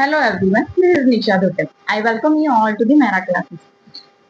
Hello everyone, this is Nisha Dhote. I welcome you all to the मेरा classes.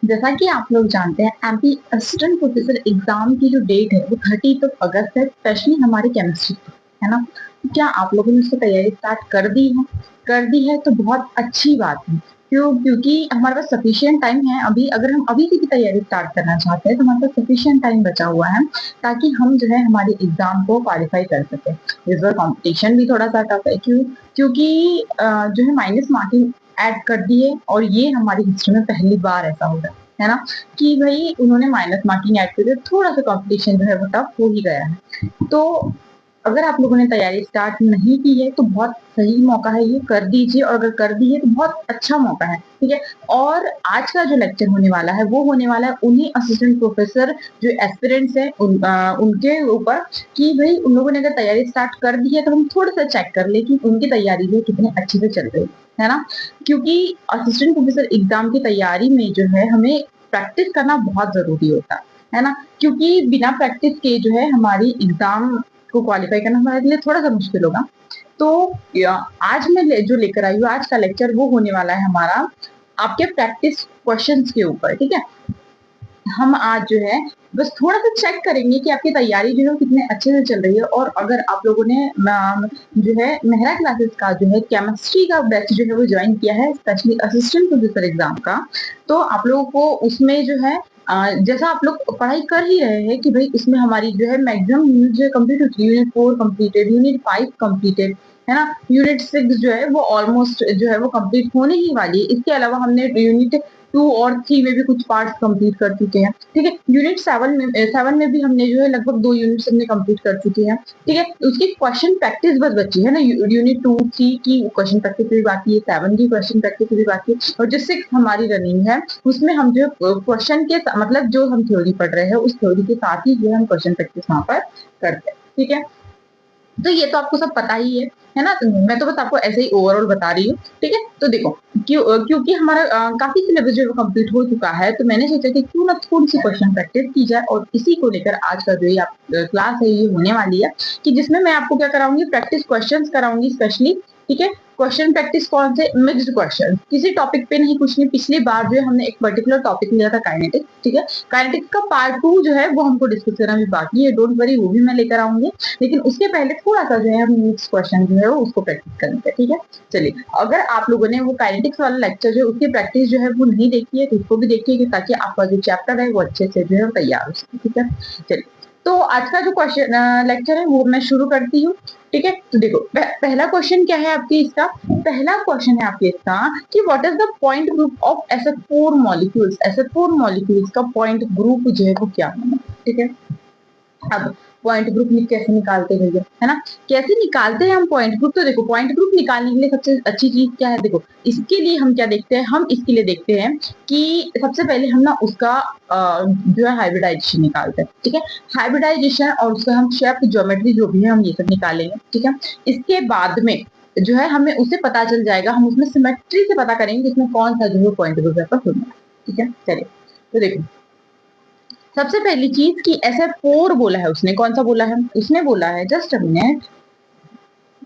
जैसा कि आप लोग जानते हैं, एमपी असिस्टेंट प्रोफेसर एग्जाम की जो डेट है वो 30 अगस्त है, स्पेशली हमारे केमिस्ट्री की, है ना। तो क्या आप लोगों ने उसकी तैयारी स्टार्ट कर दी है? कर दी है तो बहुत अच्छी बात है। क्योंकि हमारे पास सफिशिएंट टाइम है। अभी अगर हम अभी की तैयारी स्टार्ट करना चाहते हैं तो हमारे पास सफिशिएंट टाइम बचा हुआ है, ताकि हम जो है हमारे एग्जाम को क्वालिफाई कर सके। इस बार कंपटीशन भी थोड़ा सा टफ है, क्योंकि जो है माइनस मार्किंग ऐड कर दी है, और ये हमारी हिस्ट्री में पहली बार ऐसा हो रहा है ना, कि भाई उन्होंने माइनस मार्किंग ऐड कर दिया। थोड़ा सा कंपटीशन जो है वो टफ हो ही गया है। तो अगर आप लोगों ने तैयारी स्टार्ट नहीं की है तो बहुत सही मौका है, ये कर दीजिए। और अगर कर दी है तो बहुत अच्छा मौका है, ठीक है। और आज का जो लेक्चर होने वाला है वो होने वाला है उन्हीं असिस्टेंट प्रोफेसर जो एस्पिरेंट्स हैं उनके ऊपर, कि भाई उन लोगों ने अगर तैयारी स्टार्ट कर दी है तो हम थोड़ा सा चेक कर ले कि उनकी तैयारी जो कितने अच्छे से चल रही है ना। क्योंकि असिस्टेंट प्रोफेसर एग्जाम की तैयारी में जो है हमें प्रैक्टिस करना बहुत जरूरी होता है ना। क्योंकि बिना प्रैक्टिस के जो है हमारी एग्जाम को क्वालिफाई करना हमारे लिए थोड़ा सा मुश्किल होगा। तो आज मैं जो लेकर आई हूँ, आज का लेक्चर वो होने वाला है हमारा आपके प्रैक्टिस क्वेश्चंस के ऊपर, ठीक है। हम आज जो है बस थोड़ा सा चेक करेंगे कि आपकी तैयारी जो है कितने अच्छे से चल रही है। और अगर आप लोगों ने जो है मेहरा क्लासेस का जो है केमिस्ट्री का बैच जो है वो ज्वाइन किया है, स्पेशली असिस्टेंट प्रोफेसर एग्जाम का, तो आप लोगों को उसमें जो है जैसा आप लोग पढ़ाई कर ही रहे हैं कि भाई इसमें हमारी जो है मैक्सिमम यूनिट जो है कंप्लीट होती है। यूनिट 4 कंप्लीटेड, यूनिट 5 कंप्लीटेड, है ना। यूनिट 6 जो है वो ऑलमोस्ट जो है वो कंप्लीट होने ही वाली है। इसके अलावा हमने यूनिट 2 और 3 में भी कुछ पार्ट्स कंप्लीट कर चुके हैं, ठीक है। यूनिट 7 में भी हमने जो है लगभग 2 यूनिट्स हमने कंप्लीट कर चुके हैं, ठीक है। उसकी क्वेश्चन प्रैक्टिस बस बची है ना। यूनिट 2 3 की क्वेश्चन प्रैक्टिस भी बाकी है, 7 की क्वेश्चन प्रैक्टिस भी बाकी है, और जो 6 हमारी रनिंग है उसमें हम जो क्वेश्चन के मतलब जो हम थ्योरी पढ़ रहे हैं उस थ्योरी के साथ ही जो हम क्वेश्चन प्रैक्टिस वहां पर करते हैं, ठीक है। तो ये तो आपको सब पता ही है ना। मैं तो बस आपको ऐसे ही ओवरऑल बता रही हूँ, ठीक है। तो देखो, क्योंकि हमारा काफी सिलेबस जो है कंप्लीट हो चुका है, तो मैंने सोचा कि क्यों ना थोड़ी सी क्वेश्चन प्रैक्टिस की जाए। और इसी को लेकर आज का जो ये क्लास है ये होने वाली है, कि जिसमें मैं आपको क्या कराऊंगी, प्रैक्टिस क्वेश्चंस कराऊंगी स्पेशली, ठीक है। क्वेश्चन प्रैक्टिस कौन से? मिक्स्ड क्वेश्चन, किसी टॉपिक पे नहीं, कुछ नहीं। पिछली बार जो है हमने एक पर्टिकुलर टॉपिक लिया था, काइनेटिक्स, ठीक है। काइनेटिक्स का पार्ट 2 जो है वो हमको डिस्कस करना भी बाकी है, डोंट वरी, वो भी मैं लेकर आऊंगी। लेकिन उसके पहले थोड़ा सा जो है हम मिक्स क्वेश्चन जो है वो उसको प्रैक्टिस करेंगे, ठीक है। चलिए, अगर आप लोगों ने वो काइनेटिक्स वाला लेक्चर जो उसकी प्रैक्टिस जो है वो नहीं देखी है तो उसको भी देखिए, ताकि आपका जो चैप्टर है वो अच्छे से जो है तैयार हो सके, ठीक है। चलिए, तो आज का जो क्वेश्चन लेक्चर है वो मैं शुरू करती हूँ, ठीक है। तो देखो, पहला क्वेश्चन क्या है आपकी इसका? पहला क्वेश्चन है आपके इसका कि what is the point group of SF4 molecules. SF4 molecules का पॉइंट ग्रुप जो है वो क्या है, ठीक है। अब पॉइंट ग्रुप कैसे निकालते हैं भैया, है ना। कैसे निकालते हैं हम पॉइंट ग्रुप? तो देखो, पॉइंट ग्रुप निकालने के लिए सबसे अच्छी चीज क्या है, देखो इसके लिए हम क्या देखते हैं, हम इसके लिए देखते हैं कि सबसे पहले हम ना उसका जो है हाइब्रिडाइजेशन निकालते हैं, ठीक है। हाइब्रिडाइजेशन और उसका हम शेप, ज्योमेट्री जो भी है हम ये सब निकालेंगे, ठीक है। इसके बाद में जो है हमें उससे पता चल जाएगा, हम उसमें सिमेट्री से पता करेंगे इसमें कौन सा जो है पॉइंट ग्रुप है, ठीक है। चलिए, तो देखो, सबसे पहली चीज कि SF4 बोला है उसने, कौन सा बोला है? उसने बोला है, जस्ट अ मिनट,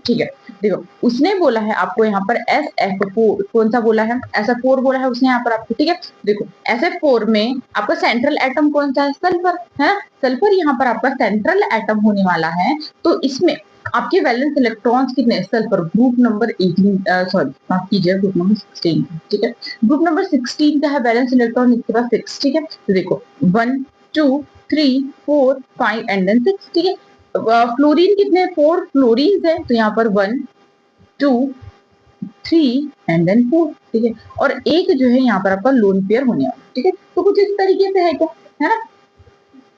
ठीक है। देखो, उसने बोला है आपको यहाँ पर SF4, कौन सा बोला है? SF4 बोला है उसने यहाँ पर आपको, ठीक है। देखो, SF4 में आपका सेंट्रल एटम कौन सा है? सल्फर, है। सल्फर यहाँ पर आपका सेंट्रल एटम होने वाला है। तो इसमें आपके वैलेंस इलेक्ट्रॉन्स कितने? सल्फर ग्रुप नंबर 18, सॉरी माफ कीजिए, ग्रुप नंबर 16, ठीक है। ग्रुप नंबर 16 का है वैलेंस इलेक्ट्रॉन इसके पास 6, ठीक है। तो देखो, 1 2 3 4 5 एंड देन 6, ठीक है। फ्लोरीन कितने? 4 फ्लोरीन है, तो यहाँ पर 1 2 3 एंड देन 4, ठीक है। और एक जो है यहाँ पर आपका लोन पेयर होने वाला, ठीक है। तो कुछ इस तरीके से है क्या, है ना।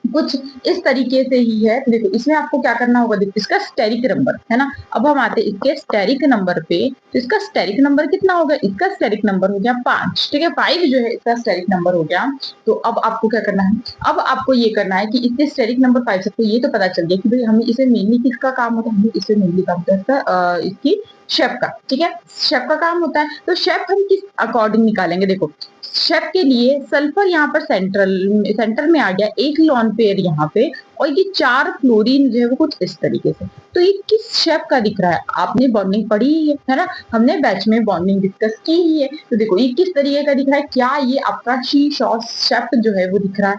कुछ इस तरीके से ही है। देखो, इसमें आपको क्या करना होगा, देखो इसका स्टेरिक नंबर, है ना। अब हम आते हैं इसके स्टेरिक नंबर पे। तो इसका स्टेरिक नंबर कितना होगा? इसका स्टेरिक नंबर हो गया 5, ठीक है। 5 जो है इसका स्टेरिक नंबर हो गया। तो अब आपको क्या करना है? अब आपको ये करना है कि इसके स्टेरिक नंबर 5 से तो ये तो पता चल गया कि भाई हमें इसे मेनली किसका काम होता है, हमें इसे मेनली काम होता है इसकी शेप का, ठीक है, शेप का काम होता है। तो शेप हम किस अकॉर्डिंग निकालेंगे, देखो शेप के लिए सल्फर यहाँ पर सेंटर में आ गया, एक लोन पेयर यहाँ पे, और ये 4 फ्लोरीन जो है वो कुछ इस तरीके से। तो ये किस शेप का दिख रहा है, आपने बॉन्डिंग पढ़ी ही है ना, हमने बैच में बॉन्डिंग डिस्कस की ही है। तो देखो ये किस तरीके का दिख रहा है, क्या ये आपका शी शॉ शेप जो है वो दिख रहा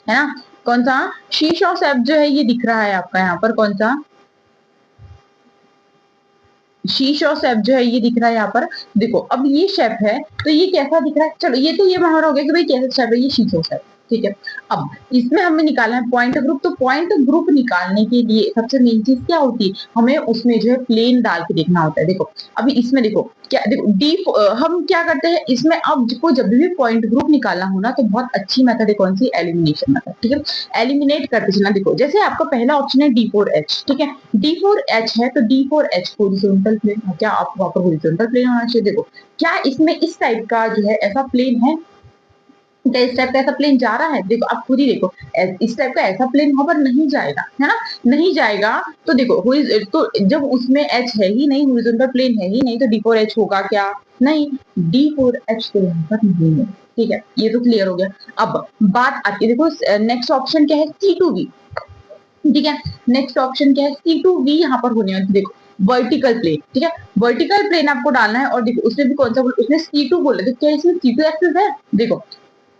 है ना, कौन सा शी शॉ शेप जो है ये दिख रहा है आपका यहाँ पर, कौन सा शीशो शेप जो है ये दिख रहा है यहाँ पर। देखो अब ये शेप है तो ये कैसा दिख रहा है, चलो ये तो ये बाहर हो गया कि भाई कैसा शेप है, ये शीशो शेप, ठीक है। अब इसमें हमें निकालना है पॉइंट ग्रुप, तो पॉइंट ग्रुप निकालने के लिए सबसे मेन चीज क्या होती है, हमें उसमें जो है प्लेन डाल के देखना होता है। देखो अभी इसमें देखो क्या, देखो डी हम क्या करते हैं इसमें, अब को जब भी पॉइंट ग्रुप निकालना हो ना तो बहुत अच्छी मेथड है, कौन सी, एलिमिनेशन मेथड, ठीक है। एलिमिनेट करते चलना, देखो जैसे आपका पहला ऑप्शन है D4H, ठीक है, D4H है तो D4H हॉरिजॉन्टल प्लेन, क्या आप वहां पर हॉरिजॉन्टल प्लेन होना चाहिए। देखो क्या इसमें इस टाइप का जो है ऐसा प्लेन है, क्या इस टाइप का ऐसा प्लेन जा रहा है, देखो आप खुद ही देखो इस टाइप का ऐसा प्लेन वहां पर नहीं जाएगा, है ना, नहीं जाएगा। तो देखो तो जब उसमें एच है ही नहीं, हॉरिजॉन्टल प्लेन है ही नहीं, तो D4H होगा क्या, नहीं, D4H तो यहाँ पर नहीं है, ठीक है, ये तो क्लियर हो गया। अब बात आती है, देखो नेक्स्ट ऑप्शन क्या है, C2V, ठीक है, नेक्स्ट ऑप्शन क्या है, C2V यहाँ पर होने वाली, देखो वर्टिकल प्लेन, ठीक है, वर्टिकल प्लेन आपको डालना है। और देखो उसने भी कौन सा बोला, उसने C2 बोला, तो क्या इसमें C2 एक्सिस है, देखो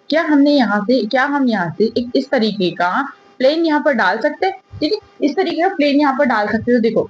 क्या हमने यहाँ से, क्या हम यहाँ से एक इस तरीके का प्लेन यहाँ पर डाल सकते हैं, ठीक है, इस तरीके का प्लेन यहाँ पर डाल सकते हो। देखो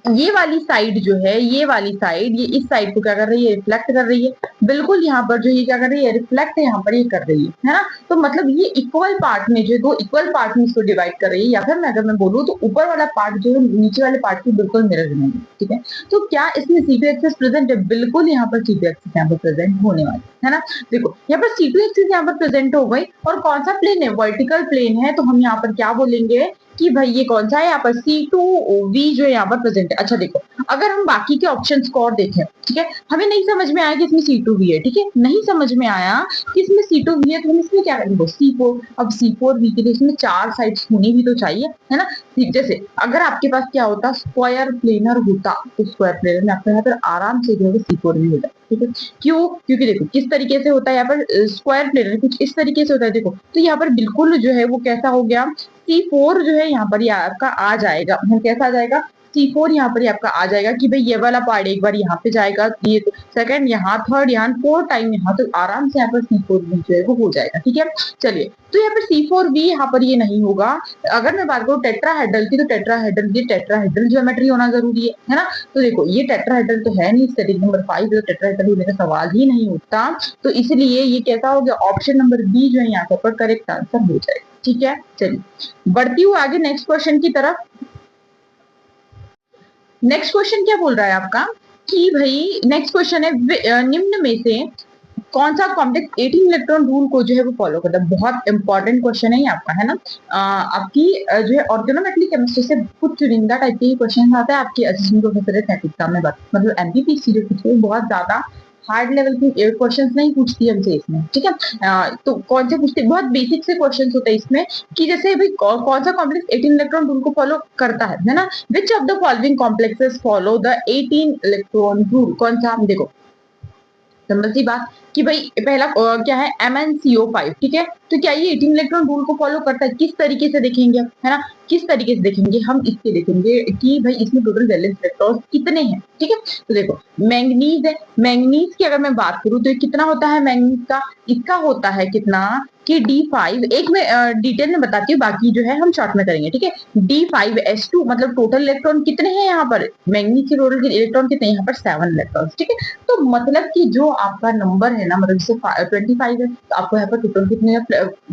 ये वाली साइड जो है, ये वाली साइड ये इस साइड को क्या कर रही है, रिफ्लेक्ट कर रही है, बिल्कुल यहाँ पर जो ये क्या कर रही है, रिफ्लेक्ट यहाँ पर ये कर रही है ना। तो मतलब ये इक्वल पार्ट में जो दो इक्वल पार्ट में इसको डिवाइड कर रही है, या फिर मैं अगर मैं बोलूँ तो ऊपर वाला पार्ट जो है नीचे वाले पार्ट की बिल्कुल मिरर इमेज है, ठीक है। तो क्या इसमें C2 एक्सिस प्रेजेंट है, बिल्कुल यहाँ पर C2 एक्सिस यहाँ पर प्रेजेंट होने वाली है ना। देखो यहाँ पर C2 एक्सिस यहाँ पर प्रेजेंट हो गई, और कौन सा प्लेन है, वर्टिकल प्लेन है, तो हम यहाँ पर क्या बोलेंगे कि भाई ये कौन सा है, यहाँ पर C2V जो यहाँ पर प्रेजेंट है। अच्छा देखो अगर हम बाकी के ऑप्शंस को और देखें, ठीक है, हमें नहीं समझ में आया कि इसमें C2V है, ठीक है, नहीं समझ में आया कि इसमें C2V है, तो हम इसमें क्या करेंगे, C4, अब C4V के लिए इसमें 4 साइड्स होनी भी तो चाहिए, है ना। जैसे अगर आपके पास क्या होता, स्क्वायर प्लेनर होता, तो स्क्वायर प्लेनर में आपको यहाँ पर आराम से जो है C4V हो जाए, ठीक है। क्यों, क्योंकि देखो किस तरीके से होता है यहाँ पर स्क्वायर प्लेनर, कुछ इस तरीके से होता है। देखो तो यहाँ पर बिल्कुल जो है वो कैसा हो गया, C4 जो है यहाँ पर ये आपका आ जाएगा, कैसा आ जाएगा, C4 यहाँ पर आपका आ जाएगा कि भाई ये वाला पार्ट एक बार यहाँ पे जाएगा, ये सेकंड यहाँ, थर्ड यहाँ, 4 टाइम यहाँ, तो आराम से यहाँ पर C4V जो है वो हो जाएगा, ठीक है। चलिए तो यहाँ पर C4V यहाँ पर ये नहीं होगा। अगर मैं बात करूँ टेट्राहेड्रल की, तो टेट्राहेड्रल ज्योमेट्री होना जरूरी है ना। तो देखो ये टेट्राहेड्रल तो है नहीं, स्टेटिक नंबर 5 तो टेट्राहेड्रल होने का सवाल ही नहीं उठता, तो इसलिए ये कैसा हो गया, ऑप्शन नंबर बी जो है यहाँ पर करेक्ट आंसर हो जाएगा, ठीक है। चलिए बढ़ती हूँ आगे नेक्स्ट क्वेश्चन की तरफ। नेक्स्ट क्वेश्चन क्या बोल रहा है आपका कि भाई नेक्स्ट क्वेश्चन है निम्न में से कौन सा कॉम्प्लेक्स 18 इलेक्ट्रॉन रूल को जो है वो फॉलो करता है, बहुत इंपॉर्टेंट क्वेश्चन है ये आपका, है ना। आपकी जो है ऑर्गेनोमेट्रिक केमिस्ट्री से कुछ चुनिंदा टाइप के क्वेश्चन आता है आपके असिस्टेंट प्रोफेसर एग्जाम में, मतलब एमपीपीसी जो कुछ बहुत ज्यादा हार्ड लेवल के क्वेश्चंस नहीं पूछती हमसे इसमें, ठीक है। तो कौन से पूछते, बहुत बेसिक से क्वेश्चंस होते हैं इसमें, कि जैसे भाई कौन सा कॉम्प्लेक्स 18 इलेक्ट्रॉन रूल को फॉलो करता है ना। Which of the following complexes follow the 18 electron rule, कौन सा, देखो सिंपल सी बात कि भाई पहला क्या है, MnCO5, ठीक है। तो क्या ये 18 इलेक्ट्रॉन रूल को फॉलो करता है, किस तरीके से देखेंगे, है ना, किस तरीके से देखेंगे हम, इसके देखेंगे कि भाई इसमें टोटल वैलेंस इलेक्ट्रॉन कितने हैं, ठीक है। तो देखो मैंगनीज है, मैंगनीज की अगर मैं बात करूं तो कितना होता है मैंगनीज का, इसका होता है कितना कि D5, एक में डिटेल में बताती हूँ, बाकी जो है हम शॉर्ट में करेंगे, ठीक है। D5S2 मतलब टोटल इलेक्ट्रॉन कितने हैं यहाँ पर, मैंगनीज के टोटल इलेक्ट्रॉन कितने, यहाँ पर 7 इलेक्ट्रॉन, ठीक है। तो मतलब कि जो आपका नंबर है ना, मतलब जैसे 25 है तो आपको यहाँ पर टोटल कितने,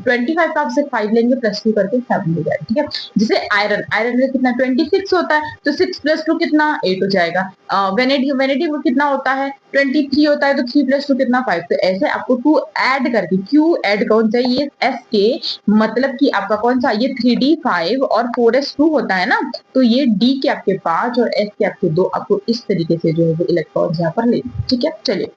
25 का आप सिर्फ 5 लेंगे, +2 करके 7 हो जाएगा, ठीक है। जैसे आयरन, आयरन में कितना 26 होता है, तो 6 + 2 कितना 8 हो जाएगा। वेनेडियम में कितना होता है 23 होता है, तो 3 + 2 कितना 5। तो ऐसे आपको 2 ऐड करके, क्यू ऐड कौन सा, ये एस के मतलब कि आपका कौन सा, ये 3D5 और 4s2 होता है ना, तो ये डी के आपके 5 और एस के आपके 2, आपको इस तरीके से जो है वो इलेक्ट्रॉन यहाँ पर ले, ठीक है। चलिए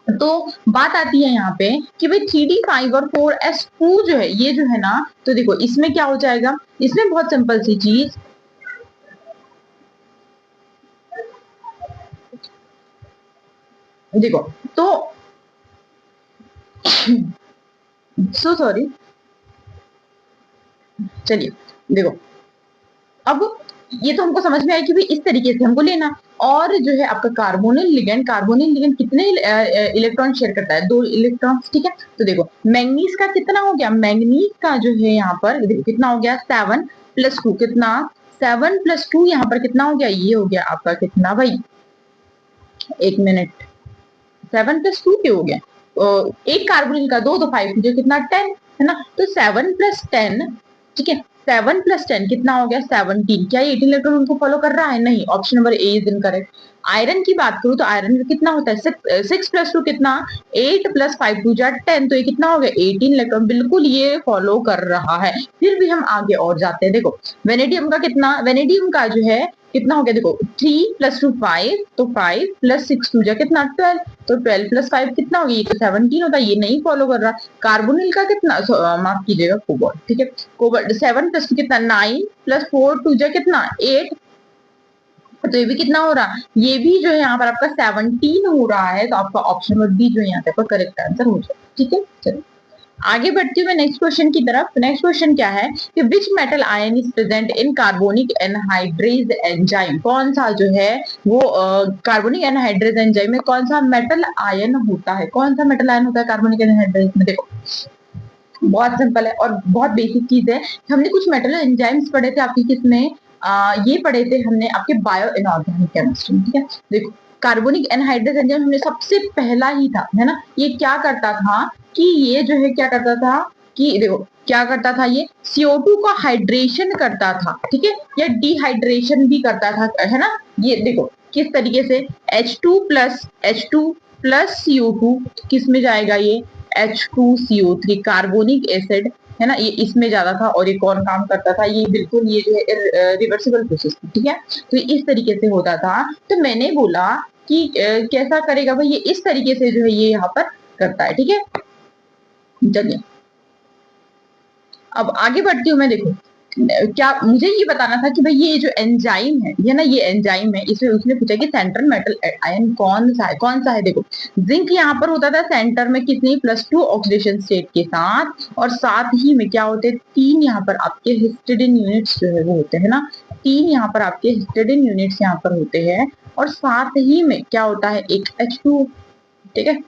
तो बात आती है यहाँ पे कि भाई 3D5 और 4s2 जो है ये जो है ना, तो देखो इसमें क्या हो जाएगा, इसमें बहुत सिंपल सी चीज, देखो तो सो सॉरी, चलिए देखो, अब ये तो हमको समझ में आया कि भाई इस तरीके से हमको लेना। और जो है आपका कार्बोनिल लिगेंड कितने इलेक्ट्रॉन शेयर करता है? 2 इलेक्ट्रॉन, ठीक है। तो देखो मैंगनीज का कितना हो गया, मैंगनीज का जो है यहाँ पर देखो कितना हो गया, 7+2 कितना, 7+2 यहाँ पर कितना हो गया, ये हो गया आपका कितना भाई, 1 मिनट, 7+2 क्यों हो गया, एक कार्बोनिल का 2 तो 5 मुझे कितना 10 है ना, तो 7+10, ठीक है, 7+10 कितना हो गया 17। क्या ये 18 इलेक्ट्रॉन उनको फॉलो कर रहा है? नहीं, option number A is incorrect. Iron की बात करूं तो आयरन का कितना होता है, 6+2 कितना, 8+5 टू जा 10, तो ये कितना हो गया 18 इलेक्ट्रॉन, बिल्कुल ये फॉलो कर रहा है। फिर भी हम आगे और जाते हैं, देखो वेनेडियम का कितना, वेनेडियम का जो है कितना हो गया, देखो 3+2 5, तो 5+6 टू जा कितना 12, तो 12+5 कितना हो गया, ये तो 17 होता है, ये नहीं फॉलो कर रहा। कार्बोनिल का कितना, माफ कीजिएगा कोबाल्ट, ठीक है, कोबाल्ट 7+2 कितना 9+4 टू जा कितना 8, तो ये भी कितना हो रहा, ये भी जो है यहाँ पर आपका 17 हो रहा है, तो आपका ऑप्शन नंबर बी जो है यहाँ पे करेक्ट आंसर हो जाए, ठीक है। चलो आगे बढ़ती हूँ मैं नेक्स्ट क्वेश्चन की तरफ। नेक्स्ट क्वेश्चन क्या है कि which metal ion is present in carbonic anhydrase enzyme, कौन सा जो है वो कार्बोनिक एनहाइड्रेज एंजाइम में कौन सा मेटल आयन होता है, कौन सा मेटल आयन होता है कार्बोनिक एनहाइड्रेज में? देखो बहुत सिंपल है और बहुत बेसिक चीज है। हमने कुछ मेटल एंजाइम्स पढ़े थे आपकी किसमें, ये पढ़े थे हमने आपके बायो इनऑर्गेनिक केमिस्ट्री, ठीक है। देखो कार्बोनिक एनहाइड्रेज एंजाइम हमने सबसे पहला ही था, है ना, ये क्या करता था कि ये जो है क्या करता था कि देखो क्या करता था, ये CO2 का हाइड्रेशन करता था, ठीक है, या डिहाइड्रेशन भी करता था, है ना। ये देखो किस तरीके से H2+ CO2 किस में जाएगा, ये H2CO3 कार्बोनिक एसिड, है ना, ये इसमें ज्यादा था। और ये कौन काम करता था, ये बिल्कुल ये जो है रिवर्सिबल प्रोसेस थी, ठीक है, तो इस तरीके से होता था। तो मैंने बोला कि कैसा करेगा भाई, ये इस तरीके से जो है ये यहाँ पर करता है, ठीक है। चलिए अब आगे बढ़ती हूँ मैं, देखो क्या मुझे ये बताना था कि भाई ये जो एंजाइम है, ये ना ये एंजाइम है, इसमें उसने पूछा कि सेंट्रल मेटल आयन कौन सा है, कौन सा है। देखो जिंक यहाँ पर होता था सेंटर में कितनी, +2 ऑक्सीडेशन स्टेट के साथ, और साथ ही में क्या होते हैं 3 यहाँ पर आपके हिस्टिडीन यूनिट्स जो है वो होते हैं ना, 3 यहाँ पर आपके हिस्टिडीन यूनिट्स यहाँ पर होते हैं, और साथ ही में क्या होता है एक H2, ठीक है,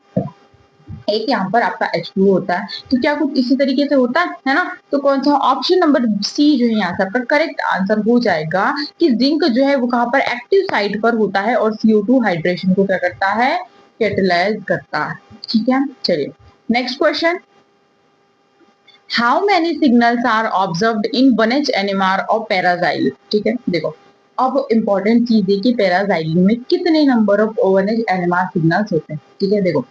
एक यहाँ पर आपका H2 होता है। तो क्या कुछ इसी तरीके से होता है ना, तो कौन सा ऑप्शन नंबर सी जो है यहाँ पर करेक्ट आंसर हो जाएगा कि जिंक जो है वो कहाँ पर एक्टिव साइट पर होता है और CO2 हाइड्रेशन को क्या करता है, कैटलाइज करता है, ठीक है। चलिए next question, how many signals are observed in 1H NMR और पैराजाइल, ठीक है। देखो अब इंपॉर्टेंट चीज है कि पैराजाइलिन में कितने number of 1H NMR signals होते हैं, ठीक है। देखो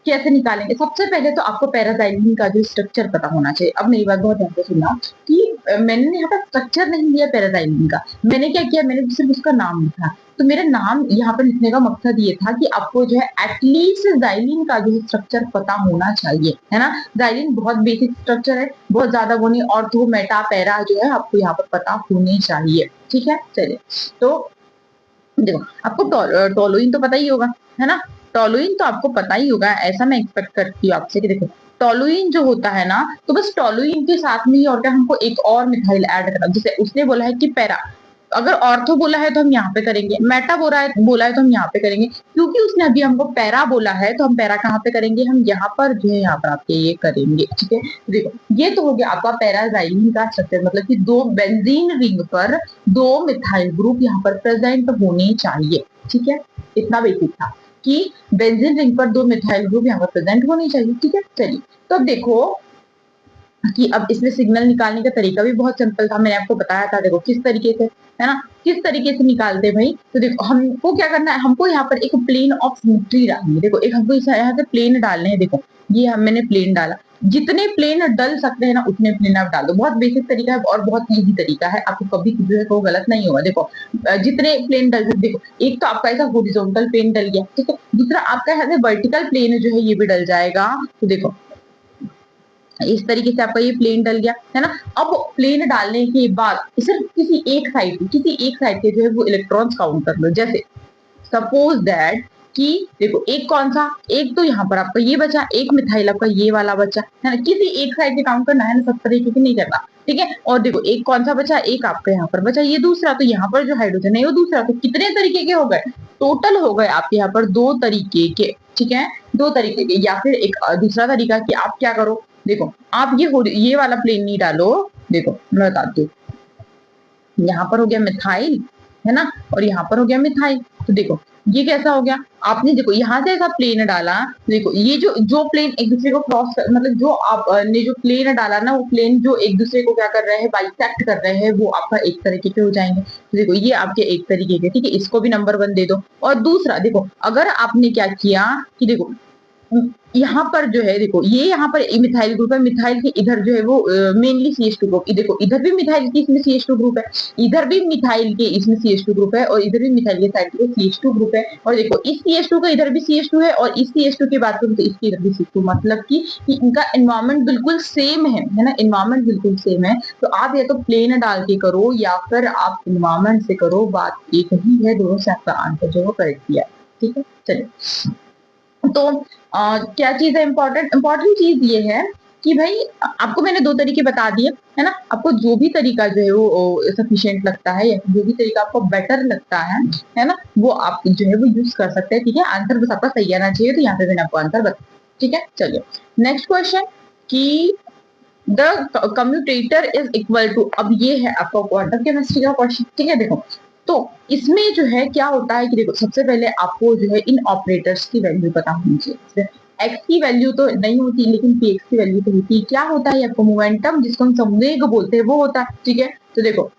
कैसे निकालेंगे, सबसे पहले तो आपको पैराजाइलिन का जो स्ट्रक्चर पता होना चाहिए। अब मेरी बात बहुत ध्यान से सुनना कि मैंने यहाँ पर स्ट्रक्चर नहीं दिया पैराजाइलिन का, मैंने क्या किया, मैंने सिर्फ उसका नाम लिखा। तो मेरा नाम यहाँ पर लिखने का मकसद ये था कि आपको जो है एटलीस्ट जाइलिन का जो स्ट्रक्चर पता होना चाहिए, है ना। जाइलिन बहुत बेसिक स्ट्रक्चर है, बहुत ज्यादा वो नहीं, ऑर्थो मेटा पैरा जो है आपको यहाँ पर पता होनी चाहिए, ठीक है। चलिए तो देखो आपको टोलुइन तो पता ही होगा, है ना, टोलुइन तो आपको पता ही होगा, ऐसा मैं एक्सपेक्ट करती हूँ आपसे कि देखो टोलुइन जो होता है ना, तो बस टोलुइन के साथ में ही और क्या हमको एक और मिथाइल ऐड करना, जैसे उसने बोला है कि पैरा, अगर ऑर्थो बोला है तो हम यहाँ पे करेंगे, मेटा बोला है तो हम यहाँ पे करेंगे, क्योंकि उसने अभी हमको पैरा बोला है तो हम पैरा कहाँ पे करेंगे, हम यहाँ पर जो है यहाँ पर आपके ये करेंगे, ठीक है। देखो ये तो हो गया आपका पैराजाइलिन का स्ट्रक्चर, मतलब कि 2 बेंजीन रिंग पर 2 मिथाइल ग्रुप यहाँ पर प्रेजेंट होने चाहिए, ठीक है। इतना बेसिक था कि बेंजीन रिंग पर 2 मिथाइल ग्रुप यहाँ पर प्रेजेंट होने चाहिए, ठीक है। चलिए तो अब देखो कि अब इसमें सिग्नल निकालने का तरीका भी बहुत सिंपल था, मैंने आपको बताया था, देखो किस तरीके से, है ना, किस तरीके से निकालते भाई। तो देखो हमको क्या करना है, हमको यहाँ पर एक प्लेन ऑफ सिमेट्री डालनी है। देखो एक हमको यहाँ से प्लेन डालने हैं, देखो ये मैंने प्लेन डाला, जितने प्लेन डल सकते हैं ना उतने प्लेन आप डाल दो, बहुत बेसिक तरीका है और बहुत इजी तरीका है, आपको कभी जो है वो गलत नहीं होगा। देखो जितने प्लेन डल सकते, देखो एक तो आपका ऐसा हॉरिजॉन्टल प्लेन डल गया, ठीक है, दूसरा आपका यहाँ से वर्टिकल प्लेन जो है ये भी डल जाएगा। तो देखो इस तरीके से आपका ये प्लेन डल गया, है ना। अब प्लेन डालने के बाद सिर्फ किसी एक साइड के जो है वो इलेक्ट्रॉन्स काउंट कर लो, जैसे सपोज दैट कि देखो एक कौन सा, एक तो यहाँ पर आपका ये बचा, एक मिथाइल आपका ये वाला बचा है ना, किसी एक साइड से काउंट करना है ना, सब तरीके से नहीं करना, ठीक है। और देखो एक कौन सा बचा, एक आपका यहाँ पर बचा ये दूसरा, तो यहाँ पर जो हाइड्रोजन है वो दूसरा, तो कितने तरीके के हो गए, टोटल हो गए आपके यहाँ पर 2 तरीके के, ठीक है, 2 तरीके के। या फिर एक दूसरा तरीका कि आप क्या करो, देखो आप ये वाला प्लेन नहीं डालो, देखो मैं बताती हूँ, यहाँ पर हो गया मिथाइल है ना, और यहाँ पर हो गया मिथाइल, तो देखो ये कैसा हो गया, आपने देखो यहाँ से ऐसा प्लेन डाला, देखो ये जो जो प्लेन एक दूसरे को क्रॉस मतलब जो आपने जो प्लेन डाला ना, वो प्लेन जो एक दूसरे को क्या कर रहे हैं, बाइसेक्ट कर रहे हैं, वो आपका एक तरीके के हो जाएंगे। तो देखो ये आपके एक तरीके के, ठीक है, इसको भी नंबर 1 दे दो। और दूसरा देखो, अगर आपने क्या किया कि देखो यहाँ पर जो है, देखो ये यहाँ पर मिथाइल ग्रुप है, मिथाइल के इधर जो है वो मेनली CH2 ग्रुप, देखो इधर भी मिथाइल के इसमें CH2 ग्रुप है, इधर भी मिथाइल के इसमें CH2 ग्रुप है, और इधर भी मिथाइल के साइड पे CH2 ग्रुप है। और देखो इस CH2 का इधर भी CH2 है, और इस CH2 की बात करूँ तो इसके इधर भी CH2, मतलब कि इनका एनवायरमेंट बिल्कुल सेम है ना, एनवायरमेंट बिल्कुल सेम है। तो आप या तो प्लेन डाल के करो या फिर आप एनवायरमेंट से करो, बात एक ही है, दोनों से आपका आंसर जो है करेक्ट किया, ठीक है। चलिए, तो क्या चीज है इंपॉर्टेंट चीज ये है कि भाई आपको मैंने 2 तरीके बता दिए है ना, आपको जो भी तरीका जो है वो सफिशिएंट लगता है, या जो भी तरीका आपको बेटर लगता है ना, वो आप जो है वो यूज कर सकते हैं, ठीक है। आंसर बस आपका सही आना चाहिए, तो यहाँ पे मैंने आपको आंसर बता, ठीक है। चलिए नेक्स्ट क्वेश्चन कि the commutator is equal to, अब ये है आपका क्वांटम केमिस्ट्री का क्वेश्चन, ठीक है। देखो तो इसमें जो है क्या होता है कि देखो सबसे पहले आपको जो है इन ऑपरेटर्स की वैल्यू पता होनी चाहिए। एक्स की वैल्यू तो नहीं होती, लेकिन पी एक्स की वैल्यू तो होती है। क्या होता है आपको, मोमेंटम जिसको हम संवेग बोलते हैं वो होता है, ठीक है। तो देखो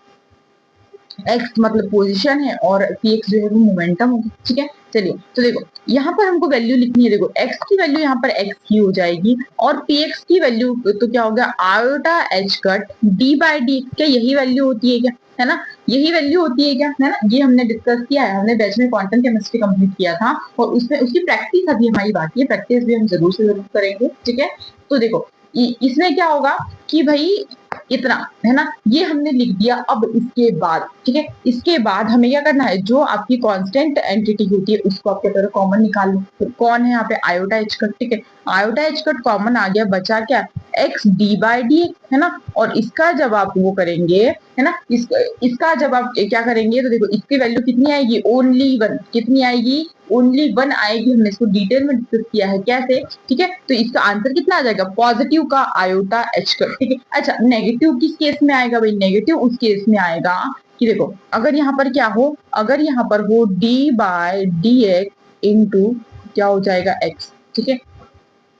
एक्स मतलब पोजीशन है, और पी एक्स जो है वो मोमेंटम होगा, ठीक है। चलिए तो देखो यहाँ पर हमको वैल्यू लिखनी है, देखो एक्स की वैल्यू यहाँ पर एक्स की हो जाएगी, और पी एक्स की वैल्यू तो क्या हो गया, iota H cut D by D, क्या यही वैल्यू होती है क्या, है ना, यही वैल्यू होती है क्या, है ना, ये हमने डिस्कस किया है, हमने बैच में क्वांटम केमिस्ट्री कंप्लीट किया था, और उसमें उसकी प्रैक्टिस अभी हमारी बाकी है, प्रैक्टिस भी हम जरूर से जरूर करेंगे, ठीक है। तो देखो इसमें क्या होगा कि भाई इतना है ना, ये हमने लिख दिया। अब इसके बाद, ठीक है, इसके बाद हमें क्या करना है, जो आपकी कांस्टेंट एंटिटी होती है उसको आप क्या करो, कॉमन निकाल लो। तो कौन है यहाँ पे, आयोटा एच कट, ठीक है, आयोटा एच कट कॉमन आ गया, बचा क्या, एक्स डी बाई डी, है ना। और इसका जब आप वो करेंगे है ना, इसका जब आप क्या करेंगे, तो देखो इसकी वैल्यू कितनी आएगी, ओनली 1, कितनी आएगी, ओनली 1 आएगी। हमने इसको डिटेल में डिस्कस किया है कैसे, ठीक है। तो इसका आंसर कितना आ जाएगा, पॉजिटिव का आयोटा एच कट, ठीक है। अच्छा नेगेटिव किस केस में आएगा भाई, नेगेटिव उस केस में आएगा कि देखो अगर यहाँ पर क्या हो, अगर यहाँ पर हो d by d x into क्या हो जाएगा एक्स, ठीक है,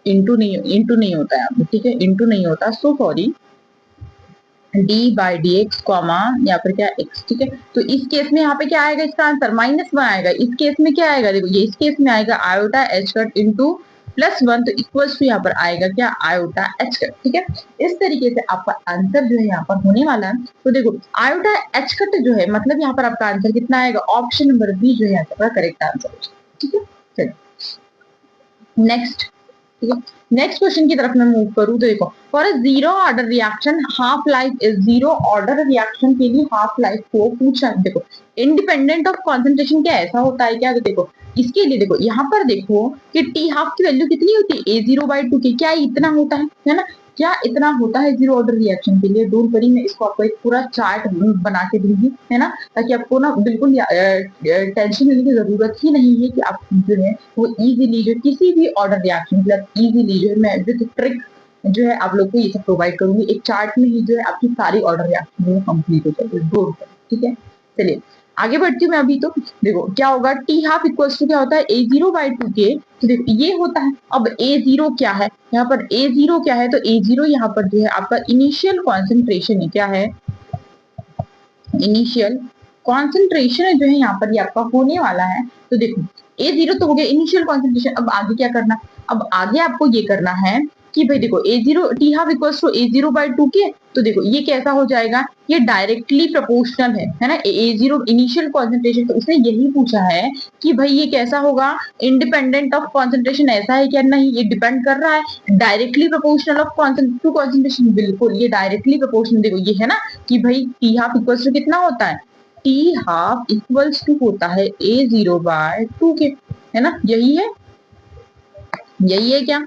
इंटू नहीं होता है यहाँ पे, ठीक है, इंटू नहीं होता, so sorry, D by D x comma या फिर क्या एक्स, ठीक है। तो इस केस में यहाँ पे क्या आएगा, इसका आंसर -1 आएगा। इस केस में क्या आएगा, देखो ये इस केस में आएगा आयोटा एच कट इंटू +1, तो इक्वल्स टू यहाँ पर आएगा क्या, आयोटा एच कट, ठीक है। इस तरीके से आपका आंसर जो है यहाँ पर होने वाला है। तो देखो आयोटा एच कट जो है, मतलब यहाँ पर आपका आंसर कितना आएगा, ऑप्शन नंबर बी जो है यहाँ पर करेक्ट आंसर, ठीक है। चलिए नेक्स्ट, ठीक है, नेक्स्ट क्वेश्चन की तरफ मैं मूव करूं तो देखो, for a zero order reaction half life is, zero order reaction के लिए हाफ लाइफ को पूछा, देखो इंडिपेंडेंट ऑफ कॉन्सेंट्रेशन, क्या ऐसा होता है क्या, तो देखो इसके लिए देखो यहाँ पर देखो कि टी हाफ की वैल्यू कितनी होती है, A0/2 की, क्या इतना होता है ना, क्या इतना होता है जीरो ऑर्डर रिएक्शन के लिए। डोंट वरी, मैं इसको आपको एक पूरा चार्ट बना के दूंगी, है ना, ताकि आपको ना बिल्कुल टेंशन लेने की जरूरत ही नहीं है, कि आप जो है वो इजीली जो किसी भी ऑर्डर रिएक्शन मतलब इजीली जो है मैं विद ट्रिक जो है आप लोग को ये सब प्रोवाइड करूंगी, एक चार्ट में ही जो है आपकी सारी ऑर्डर रिएक्शन जो है कंप्लीट हो जाएगी, डोंट वरी, ठीक है। चलिए आगे बढ़ती हूँ मैं अभी। तो देखो क्या होगा, टी हाफ इक्वल्स टू क्या होता है, A0/2 के, तो देखो ये होता है। अब A0 क्या है, यहाँ पर A0 क्या है, तो A0 यहाँ पर जो है आपका इनिशियल कॉन्सेंट्रेशन है, क्या है, इनिशियल कॉन्सेंट्रेशन जो है यहाँ पर ये आपका होने वाला है। तो देखो A0 तो हो गया इनिशियल कॉन्सेंट्रेशन, अब आगे क्या करना, अब आगे आपको ये करना है कि भाई देखो A0 T half equals to A0/2 के, तो देखो ये कैसा हो जाएगा, ये डायरेक्टली प्रोपोर्शनल है ना, A0 इनिशियल कॉन्सेंट्रेशन, तो उसने यही पूछा है कि भाई ये कैसा होगा, इंडिपेंडेंट ऑफ कॉन्सेंट्रेशन, ऐसा है क्या, नहीं, ये डिपेंड कर रहा है directly proportional of to concentration, बिल्कुल ये डायरेक्टली प्रोपोर्शनल। देखो ये है ना कि भाई टी हाफ इक्वल्स टू कितना होता है, टी हाफ इक्वल्स टू होता है A0/2 के, है ना, यही है, यही है क्या,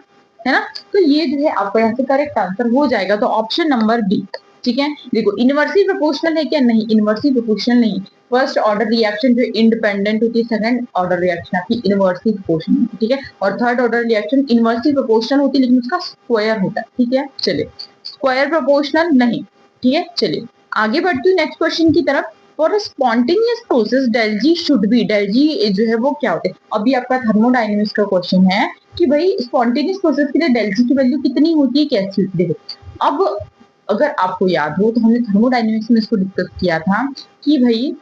है ना। तो ये जो है आपका यहाँ से करेक्ट आंसर हो जाएगा, तो ऑप्शन नंबर बी। ठीक है, देखो इनवर्सली प्रोपोर्शनल है क्या, नहीं, इनवर्सली प्रोपोर्शनल नहीं। फर्स्ट ऑर्डर रिएक्शन जो इंडिपेंडेंट होती है, सेकंड ऑर्डर रिएक्शन आपकी इनवर्सली प्रोपोर्शनल, ठीक है, और third order reaction inversely proportional होती है लेकिन उसका स्क्वायर होता है। ठीक है, चलिए स्क्वायर प्रोपोर्शनल नहीं। ठीक है, चलिए आगे बढ़ती हूँ नेक्स्ट क्वेश्चन की तरफ। For spontaneous process del G should be, del G जो है वो क्या होते हैं, अभी आपका थर्मोडायनेमिक्स का क्वेश्चन है कि भाई स्पॉन्टेनियस प्रोसेस के लिए डेल जी की वैल्यू कितनी होती है, कैसी होती है। देखो अब अगर आपको याद हो तो हमने थर्मोडायनेमिक्स में इसको डिस्कस किया था कि भाई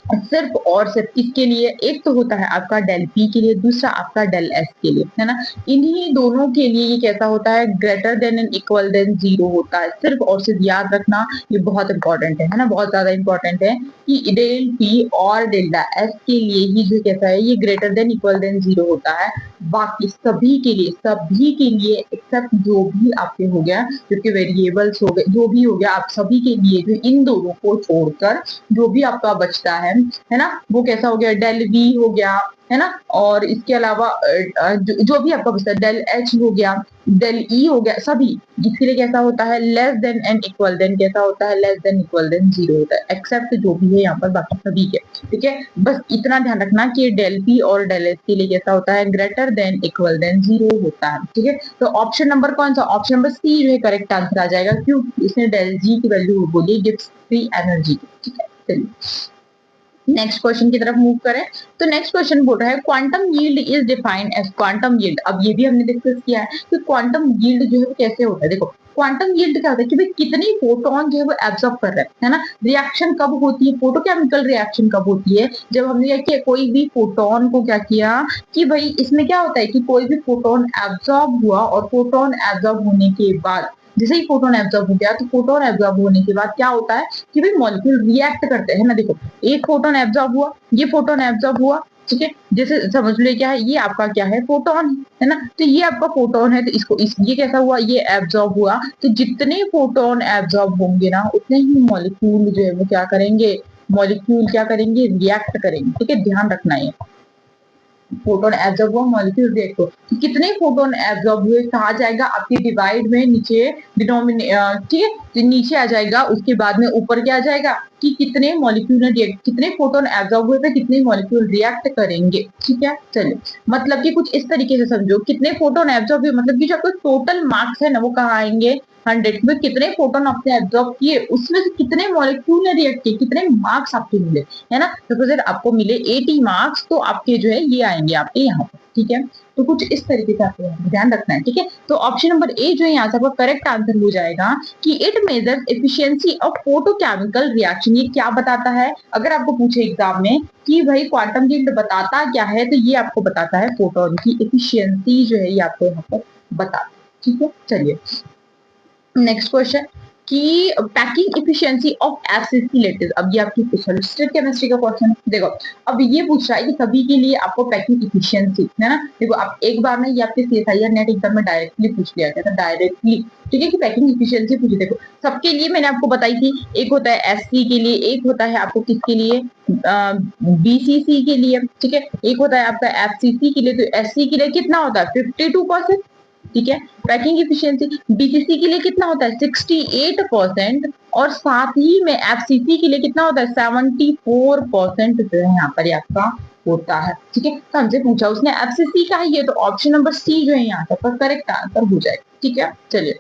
सिर्फ और सिर्फ किसके लिए, एक तो होता है आपका डेल पी के लिए, दूसरा आपका डेल एस के लिए, है ना। इन्हीं दोनों के लिए ये कैसा होता है, greater than and equal than zero होता है। सिर्फ और सिर्फ याद रखना, ये बहुत इंपॉर्टेंट है ना, बहुत ज्यादा इंपॉर्टेंट है कि डेल पी और डेल्टा एस के लिए ही जो कैसा है, ये greater than equal than zero होता है। बाकी सभी के लिए एक्सेप्ट जो भी आपके हो गया, जो कि वेरिएबल्स हो गए, जो भी हो गया, आप सभी के लिए जो इन दोनों को छोड़कर जो भी आपका बचता है ना, वो कैसा हो गया, डेल वी हो गया, है ना। और इसके अलावा जो भी आपका बचता है, डेल एच हो गया, डेल ई हो गया, सभी इसके लिए कैसा होता है, less than and equal than कैसा होता है, less than equal than zero होता है, एक्सेप्ट जो भी है यहाँ पर बाकी सभी के। ठीक है, बस इतना ध्यान रखना कि डेल पी और डेल एच के लिए कैसा होता है, greater than equal than zero होता है। ठीक है, तो ऑप्शन नंबर कौन सा, ऑप्शन नंबर सी जो है करेक्ट आंसर आ जाएगा, क्यों, इसने डेल जी की वैल्यू बोली गिव्स फ्री एनर्जी। ठीक है, चलिए नेक्स्ट क्वेश्चन की तरफ मूव करें। तो नेक्स्ट क्वेश्चन बोल रहा है quantum yield is defined as quantum yield. अब ये भी हमने डिस्कस किया है कि क्वांटम यील्ड जो है वो कैसे होता है। देखो क्वांटम यील्ड क्या होता है कि भाई कितनी फोटोन जो है वो एब्जॉर्ब कर रहे हैं, है ना। रिएक्शन कब होती है, फोटोकेमिकल रिएक्शन कब होती है, जब हमने क्या कोई भी फोटोन को क्या किया कि भाई इसमें क्या होता है कि कोई भी फोटोन एब्जॉर्ब हुआ, और फोटोन एब्जॉर्ब होने के बाद जैसे ही फोटोन एब्जॉर्ब हो गया, तो फोटोन एब्जॉर्ब होने के बाद क्या होता है कि भाई मॉलिक्यूल रिएक्ट करते हैं ना। देखो एक फोटोन एब्जॉर्ब हुआ, ये फोटोन एब्जॉर्ब हुआ, ठीक है, जैसे समझ लो क्या है, ये आपका क्या है, फोटोन है ना। तो ये आपका फोटोन है, तो ये कैसा हुआ, ये एब्जॉर्ब हुआ, तो जितने फोटोन एब्जॉर्ब होंगे ना उतने ही मॉलिक्यूल जो है वो क्या करेंगे, मॉलिक्यूल क्या करेंगे, रिएक्ट करेंगे। ठीक है, ध्यान रखना है, फोटोन एब्जॉर्ब हुआ, मॉलिक्यूल रिएक्ट हो, तो कितने फोटोन एब्जॉर्ब हुए कहा जाएगा आपके डिवाइड में, नीचे ठीक है, तो नीचे आ जाएगा, उसके बाद में ऊपर क्या आ जाएगा कि कितने मॉलिक्यूल रिएक्ट, कितने फोटोन एब्जॉर्ब हुए थे, कितने मॉलिक्यूल रिएक्ट करेंगे। ठीक है, चलिए मतलब कि कुछ इस तरीके से समझो, कितने फोटोन एब्जॉर्ब हुए मतलब कि जो आपको टोटल मार्क्स है ना वो कहाँ आएंगे, 100 में कितने फोटोन आपने एब्जॉर्ब किए, उसमें से कितने मॉलिक्यूल ने रिएक्ट किए, कितने मार्क्स आपके मिले, है ना। सपोज आपको मिले 80 मार्क्स, तो आपके जो है ये आएंगे आपके यहाँ पर। ठीक है, तो कुछ इस तरीके से आपको ध्यान रखना है। ठीक है, तो ऑप्शन नंबर ए जो है यहाँ से आपका करेक्ट आंसर हो जाएगा कि it measures efficiency of photochemical reaction. ये क्या बताता है, अगर आपको पूछे एग्जाम में कि भाई क्वांटम यील्ड बताता क्या है, तो ये आपको बताता है फोटोन की एफिशिएंसी जो है ये आपको यहाँ पर बताता है। ठीक है, चलिए नेक्स्ट क्वेश्चन कि पैकिंग इफिशिएंसी ऑफ एसिड लेटेज। अब ये आपकी स्पेशलिस्ट केमिस्ट्री का क्वेश्चन है। देखो अब ये पूछ रहा है कि सभी के लिए आपको पैकिंग इफिशिएंसी, है ना। देखो आप एक बार में ये आपके सीएसआईआर नेट एग्जाम में डायरेक्टली पूछ लिया गया था, डायरेक्टली। ठीक है, कि पैकिंग इफिशिएंसी पूछे। देखो सबके लिए मैंने आपको बताई थी, एक होता है एससी के लिए, एक होता है आपको किसके लिए, बीसीसी के लिए, ठीक है, एक होता है आपका एफसीसी के लिए। तो एससी के लिए कितना होता है 52%, ठीक है। पैकिंग इफिशिएंसी बीसीसी के लिए कितना होता है 68%, और साथ ही में एफसीसी के लिए कितना होता है 74% जो है यहाँ पर आपका होता है। ठीक है, तो हमसे पूछा उसने एफसीसी का है ये, तो ऑप्शन नंबर सी जो है यहाँ पर करेक्ट आंसर हो जाएगा। ठीक है, चलिए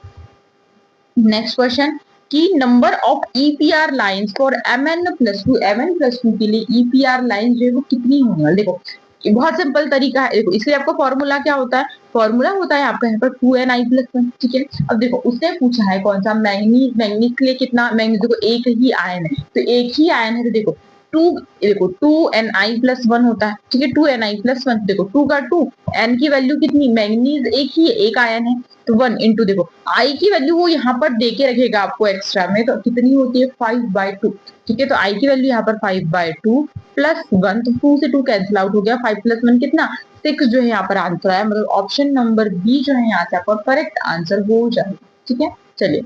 नेक्स्ट क्वेश्चन कि number of EPR lines for mn+2, mn+2 के लिए ईपीआर लाइन जो है वो कितनी होंगी। देखो बहुत सिंपल तरीका है, देखो इसलिए आपका फॉर्मूला क्या होता है, फॉर्मूला होता है आपका यहाँ पर 2ni+1। ठीक है, अब देखो उसने पूछा है कौन सा, मैग्नीज, मैग्नीज के लिए कितना, मैग्नीज देखो एक ही आयन है, तो एक ही आयन है, तो देखो देखो 2ni+1 होता है। ठीक है, 2ni+1, देखो 2 का 2, n की वैल्यू कितनी, मैग्नीज एक ही है, एक आयन है, तो 1 इंटू देखो आई की वैल्यू वो यहाँ पर दे के रखेगा आपको एक्स्ट्रा में, तो कितनी होती है 5/2। ठीक है, तो आई की वैल्यू यहाँ पर 5/2 +1, तो 2 से 2 कैंसिल आउट हो गया, 5+1 कितना 6 जो है यहाँ पर आंसर आया, मतलब ऑप्शन नंबर बी जो है यहाँ से आपका करेक्ट आंसर हो जाएगा। ठीक है, चलिए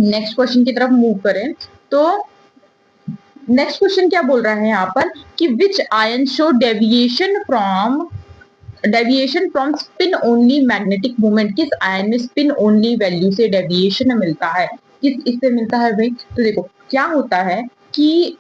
नेक्स्ट क्वेश्चन की तरफ मूव करें। तो नेक्स्ट क्वेश्चन क्या बोल रहा है यहाँ पर कि विच ion show deviation from spin only magnetic moment, किस आयन में स्पिन ओनली वैल्यू से डेविएशन मिलता है, किस इससे मिलता है भाई। तो देखो क्या होता है कि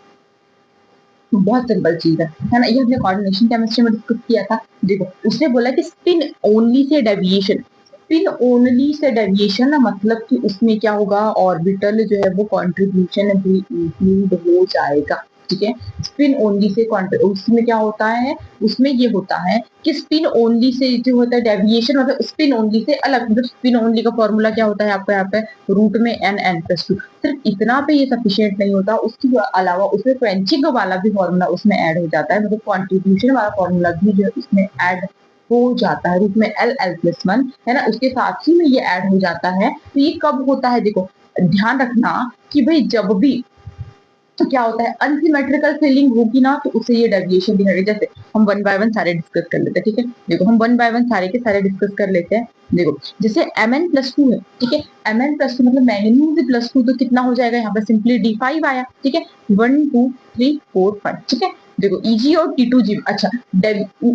बहुत सिंपल चीज है ना, ये हमने कोऑर्डिनेशन केमिस्ट्री में डिस्कस किया था। देखो उसने बोला कि spin only say deviation, spin only say deviation ना मतलब कि उसमें क्या होगा, ऑर्बिटल जो है वो कंट्रीब्यूशन भी इंक्लूड हो जाएगा। ठीक है, स्पिन ओनली से उसमें क्या होता है, उसमें ये होता है कि स्पिन ओनली से जो होता है डेविएशन मतलब स्पिन ओनली से अलग, मतलब स्पिन ओनली का फॉर्मूला क्या होता है आपका यहाँ पे रूट में n+2। सिर्फ इतना पे ये सफिशिएंट नहीं होता, उसके अलावा उसमें क्वेंचिंग वाला भी फॉर्मूला उसमें ऐड हो जाता है, मतलब कॉन्ट्रीब्यूशन वाला फॉर्मूला भी जो है उसमें ऐड हो जाता है, रूट में L+1 है ना, उसके साथ ही में ये ऐड हो जाता है। तो ये कब होता है, देखो ध्यान रखना कि भाई जब भी तो क्या होता है अनसिमेट्रिकल फीलिंग होगी ना तो उससे ये डेविएशन दिखाएगा। जैसे हम वन बाय वन सारे डिस्कस कर लेते हैं, ठीक है। देखो हम वन बाय वन सारे के सारे डिस्कस कर लेते हैं। देखो जैसे Mn+2 है, ठीक है, Mn+2 मतलब मैंगनीज +2 तो कितना हो जाएगा यहाँ पर सिंपली D5 आया, ठीक है, 1 2 3 4 5, ठीक है। देखो Eg और T2G, अच्छा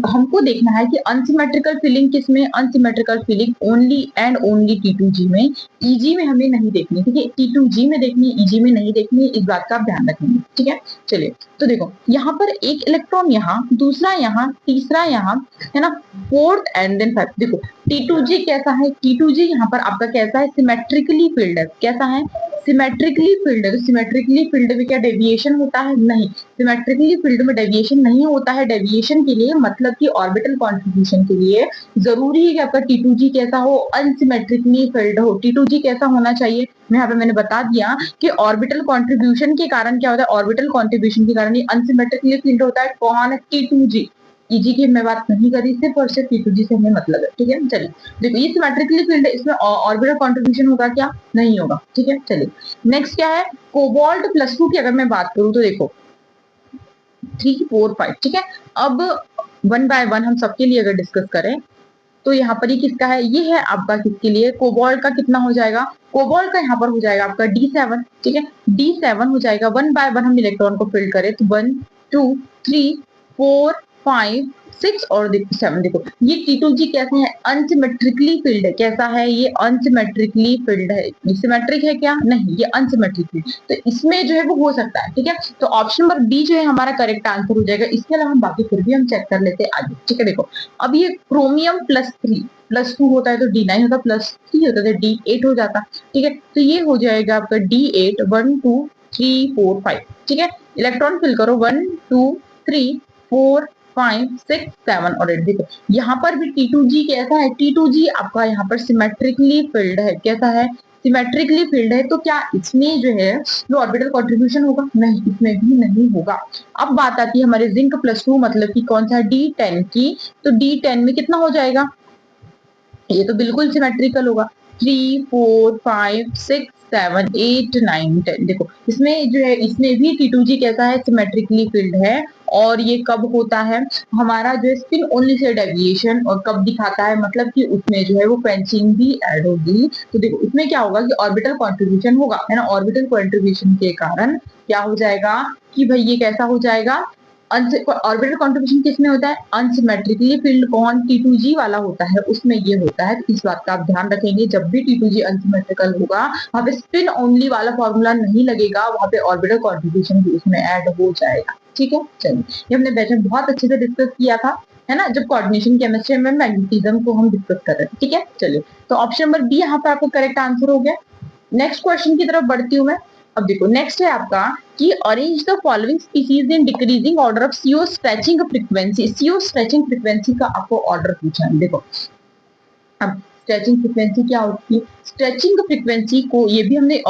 हमको देखना है कि अनसिमेट्रिकल फीलिंग किसमें, unsymmetrical feeling only and only T2G में, Eg में हमें नहीं देखनी, ठीक है, T2G में देखनी है, Eg में नहीं देखनी है, इस बात का आप ध्यान रखेंगे, ठीक है। चलिए तो देखो यहाँ पर एक इलेक्ट्रॉन यहाँ, दूसरा यहाँ, तीसरा यहाँ, है ना, फोर्थ एंड देन फाइव। देखो T2G कैसा है, T2G यहाँ पर आपका कैसा है, सिमेट्रिकली फील्ड है, कैसा है, सिमेट्रिकली फील्ड है। तो सिमेट्रिकली फील्ड में क्या डेविएशन होता है, नहीं, सिमेट्रिकली फील्ड में डेविएशन नहीं होता है। डेविएशन के लिए मतलब कि ऑर्बिटल कॉन्ट्रीब्यूशन के लिए जरूरी है कि आपका T2G कैसा हो, अनसिमेट्रिकली फील्ड हो। T2G कैसा होना चाहिए, मैं यहाँ पे मैंने बता दिया कि ऑर्बिटल कॉन्ट्रीब्यूशन के कारण क्या होता है, ऑर्बिटल कॉन्ट्रीब्यूशन के कारण ये अनसिमेट्रिकली फील्ड होता है। कौन है, T2G। Eg की मैं बात नहीं करी, सिर्फ और सिर्फ T2G से हमें मतलब है, ठीक है। चलिए देखो ये सिमेट्रिकली फील्ड है, इसमें ऑर्बिटल कॉन्ट्रीब्यूशन होगा क्या, नहीं होगा, ठीक है। चलिए नेक्स्ट क्या है, कोबाल्ट+2 की अगर मैं बात करूं तो देखो 3 4 5, ठीक है। अब वन बाय वन हम सबके लिए अगर डिस्कस करें तो यहाँ पर ये किसका है, ये है आपका किसके लिए, कोबाल्ट का कितना हो जाएगा, कोबाल्ट का यहाँ पर हो जाएगा आपका D7, ठीक है, D7 हो जाएगा। वन बाय वन हम इलेक्ट्रॉन को फिल करें तो 1 2 3 4 5 6 और 7। देखो ये T2G कैसा है, अनसिमेट्रिकली फील्ड है, कैसा है, ये अनसिमेट्रिकली फील्ड है। सिमेट्रिक है क्या, नहीं, ये अनसिमेट्रिक है। तो इसमें जो है वो हो सकता है, ठीक है। तो ऑप्शन नंबर बी जो है हमारा करेक्ट आंसर हो जाएगा। इसके अलावा हम बाकी फिर भी हम चेक कर लेते हैं आगे, ठीक है। देखो अब ये क्रोमियम+3+2 होता है तो D9 होता, +3 होता है D8 हो जाता, ठीक है। तो ये हो जाएगा आपका D8 1 2 3 4 5, ठीक है। इलेक्ट्रॉन फिल करो 1 2 3 4 5 6 7 और 8। देखो यहाँ पर भी T2G कैसा है, T2G आपका यहाँ पर सिमेट्रिकली फिल्ड है, कैसा है, सिमेट्रिकली फील्ड है। तो क्या इसमें जो है वो ऑर्बिटल कॉन्ट्रीब्यूशन होगा, नहीं, इसमें भी नहीं होगा। अब बात आती है हमारे जिंक+2 मतलब कि कौन सा, D10 की। तो D10 में कितना हो जाएगा, ये तो बिल्कुल सिमेट्रिकल होगा, 3 4 5 6 7 8 9 10। देखो इसमें जो है इसमें भी T2G कैसा है, सिमेट्रिकली फील्ड है। और ये कब होता है हमारा जो है स्पिन ओनली से डेविएशन, और कब दिखाता है मतलब कि उसमें जो है वो क्वेंचिंग भी ऐड होगी। तो देखो इसमें क्या होगा कि ऑर्बिटल कॉन्ट्रीब्यूशन होगा, है ना, ऑर्बिटल कॉन्ट्रीब्यूशन के कारण क्या हो जाएगा कि भाई ये कैसा हो जाएगा, ऑर्बिटल कॉन्ट्रीब्यूशन किसमें होता है, अनसिमेट्रिकली फील्ड कौन, T2G वाला होता है, उसमें ये होता है। इस बात का आप ध्यान रखेंगे, जब भी T2G अनसिमेट्रिकल होगा वहां पे स्पिन ओनली वाला फॉर्मूला नहीं लगेगा, वहां पे ऑर्बिटल कॉन्ट्रीब्यूशन भी उसमें ऐड हो जाएगा, ठीक है। चलिए ये हमने बैच में बहुत अच्छे से डिस्कस किया था, है ना, जब कोऑर्डिनेशन केमिस्ट्री में मैग्नेटिज्म को हम डिस्कस कर रहे थे, ठीक है। चलिए तो ऑप्शन नंबर बी यहाँ पे आपका करेक्ट आंसर हो गया। नेक्स्ट क्वेश्चन की तरफ बढ़ती हूँ मैं। अब देखो नेक्स्ट है आपका कि arrange the following species in decreasing order of CO stretching frequency. CO stretching frequency का आपको ऑर्डर पूछा है। देखो अब स्ट्रेचिंग फ्रीक्वेंसी क्या होती है, स्ट्रेचिंग फ्रीक्वेंसी को ये भी हमने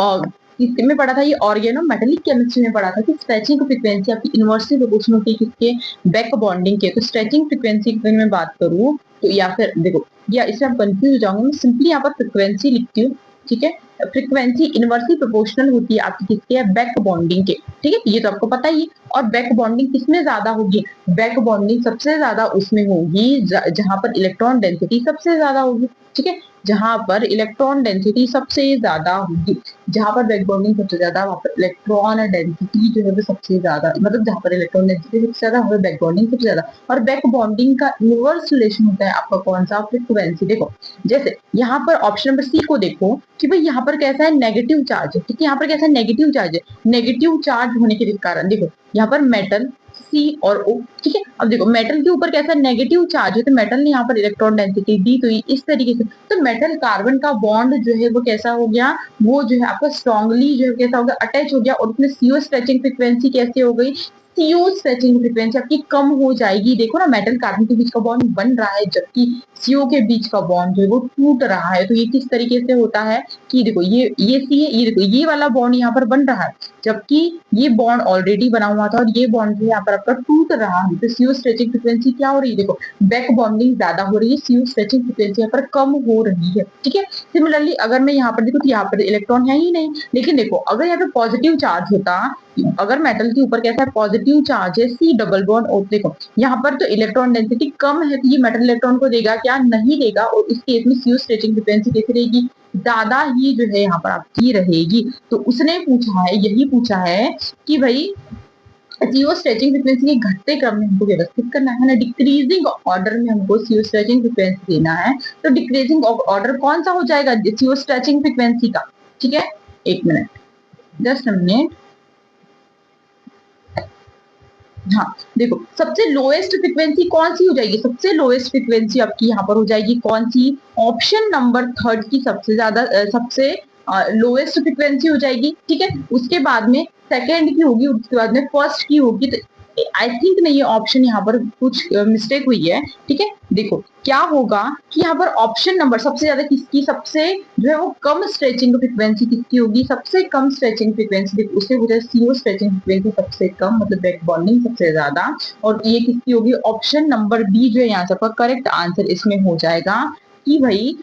इसमें पढ़ा था, ये ऑर्गेनो मेटेलिक केमिस्ट्री में पढ़ा था कि स्ट्रेचिंग फ्रीक्वेंसी आपकी इनवर्सली प्रोपोर्शनल होती है किसके, बैक बॉन्डिंग के। तो स्ट्रेचिंग फ्रीक्वेंसी की मैं बात करूँ तो या फिर देखो या इससे आप कंफ्यूज हो जाऊंगे, मैं सिंपली यहाँ पर फ्रीक्वेंसी लिखती हूँ, ठीक है। फ्रीक्वेंसी इनवर्सली प्रोपोर्शनल होती है आपकी किसके, बैक बॉन्डिंग के, ठीक है, ये तो आपको पता ही। और बैक बॉन्डिंग किसमें ज्यादा होगी, बैक बॉन्डिंग सबसे ज्यादा उसमें होगी जहां पर इलेक्ट्रॉन डेंसिटी सबसे ज्यादा होगी, ठीक है। जहां पर इलेक्ट्रॉन डेंसिटी सबसे ज्यादा होगी, जहां पर बैक बॉन्डिंग सबसे ज्यादा, वहां पर इलेक्ट्रॉन डेंसिटी जो है वो सबसे ज्यादा, मतलब जहां पर इलेक्ट्रॉन डेंसिटी सबसे ज्यादा, वहां पर बैक बॉन्डिंग सबसे ज्यादा। और बैक बॉन्डिंग का इनवर्स रिलेशन होता है आपका कौन सा, फ्रीक्वेंसी। देखो जैसे यहाँ पर ऑप्शन नंबर सी को देखो कि भाई यहाँ पर कैसा है, नेगेटिव चार्ज है, ठीक है, यहाँ पर कैसा है, नेगेटिव चार्ज है। नेगेटिव चार्ज होने के कारण देखो यहाँ पर मेटल सी और ओ, ठीक है। अब देखो मेटल के ऊपर कैसा नेगेटिव चार्ज है, तो मेटल ने यहाँ पर इलेक्ट्रॉन डेंसिटी दी, तो इस तरीके से तो मेटल कार्बन का बॉन्ड जो है वो कैसा हो गया, वो जो है आपका स्ट्रांगली जो है कैसा हो गया, अटैच हो गया। और उसमें सीओ स्ट्रेचिंग फ्रीक्वेंसी कैसे हो गई, सीओ स्ट्रेचिंग फ्रीक्वेंसी आपकी कम हो जाएगी। देखो ना मेटल कार्बन के बीच का बॉन्ड बन रहा है, जबकि सीओ के बीच का बॉन्ड जो है वो टूट रहा है। तो ये किस तरीके से होता है कि देखो ये सी है, ये देखो ये वाला बॉन्ड यहाँ पर बन रहा है, जबकि ये बॉन्ड ऑलरेडी बना हुआ था और ये बॉन्ड जो यहाँ पर आपका टूट रहा है। तो सीओ स्ट्रेचिंग फ्रीक्वेंसी क्या हो रही है, देखो बैक बॉन्डिंग ज्यादा हो रही है, सीओ स्ट्रेचिंग फ्रीक्वेंसी यहाँ पर कम हो रही है, ठीक है। सिमिलरली अगर मैं यहाँ पर देखो तो यहाँ पर इलेक्ट्रॉन है ही नहीं, लेकिन देखो अगर यहाँ पे पॉजिटिव चार्ज होता, अगर मेटल के ऊपर कैसा है, पॉजिटिव चार्ज है, सी डबल बॉन्ड ओ, देखो यहाँ पर तो इलेक्ट्रॉन डेंसिटी कम है, तो ये मेटल इलेक्ट्रॉन को देगा क्या, नहीं देगा। और इस केस में सीओ स्ट्रेचिंग फ्रीक्वेंसी कैसी रहेगी, ज्यादा ही जो है यहाँ पर आपकी रहेगी। तो उसने पूछा है, यही पूछा है कि भाई सीओ स्ट्रेचिंग फ्रीक्वेंसी के घटते क्रम में हमको व्यवस्थित करना है ना, डिक्रीजिंग ऑर्डर में हमको सीओ स्ट्रेचिंग फ्रीक्वेंसी देना है। तो डिक्रीजिंग ऑर्डर कौन सा हो जाएगा, सीओ स्ट्रेचिंग फ्रीक्वेंसी का, ठीक है। एक मिनट, जस्ट अ मिनट। हाँ देखो सबसे लोएस्ट फ्रीक्वेंसी कौन सी हो जाएगी, सबसे लोएस्ट फ्रीक्वेंसी आपकी यहाँ पर हो जाएगी कौन सी, ऑप्शन नंबर थर्ड की सबसे ज्यादा सबसे लोएस्ट फ्रीक्वेंसी हो जाएगी, ठीक है। उसके बाद में सेकेंड की होगी, उसके बाद में फर्स्ट की होगी। तो आई थिंक नहीं, ये ऑप्शन यहाँ पर कुछ मिस्टेक हुई है, ठीक है। देखो क्या होगा कि यहाँ पर ऑप्शन नंबर सबसे ज्यादा किसकी, सबसे जो है वो कम स्ट्रेचिंग फ्रीक्वेंसी किसकी होगी, सबसे कम स्ट्रेचिंग फ्रीक्वेंसी उससे हो जाए सीओ स्ट्रेचिंग फ्रीक्वेंसी सबसे कम, मतलब बैक बॉन्डिंग सबसे ज्यादा। और ये किसकी होगी, ऑप्शन नंबर बी जो है यहाँ से आपका करेक्ट आंसर इसमें हो जाएगा कि भाई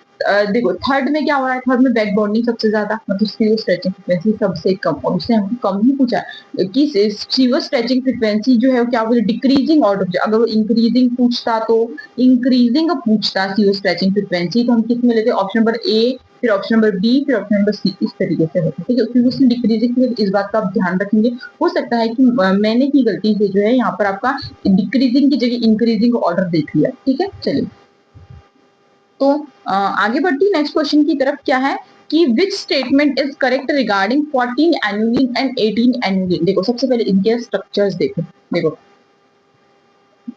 देखो थर्ड में क्या हो रहा है, थर्ड में बैक बॉन्डिंग सबसे ज्यादा, मतलब सीओ स्ट्रेचिंग फ्रीक्वेंसी सबसे कम। और उसने हमको कम ही पूछा कि सीओ स्ट्रेचिंग फ्रीक्वेंसी जो है क्या बोले, डिक्रीजिंग ऑर्डर। अगर वो इंक्रीजिंग पूछता तो इंक्रीजिंग पूछता सीओ स्ट्रेचिंग फ्रीक्वेंसी, तो हम किस में लेते, ऑप्शन नंबर ए, फिर ऑप्शन नंबर बी, फिर ऑप्शन नंबर सी, इस तरीके से होता है, ठीक है। क्योंकि उसने डिक्रीजिंग, इस बात का आप ध्यान रखेंगे। हो सकता है कि मैंने की गलती से जो है यहाँ पर आपका डिक्रीजिंग की जगह इंक्रीजिंग ऑर्डर देख लिया, ठीक है। चलिए तो आगे बढ़ती नेक्स्ट क्वेश्चन की तरफ, क्या है कि which statement is correct regarding 14 annulene and 18 annulene. देखो सबसे पहले इनके स्ट्रक्चर्स देखो, देखो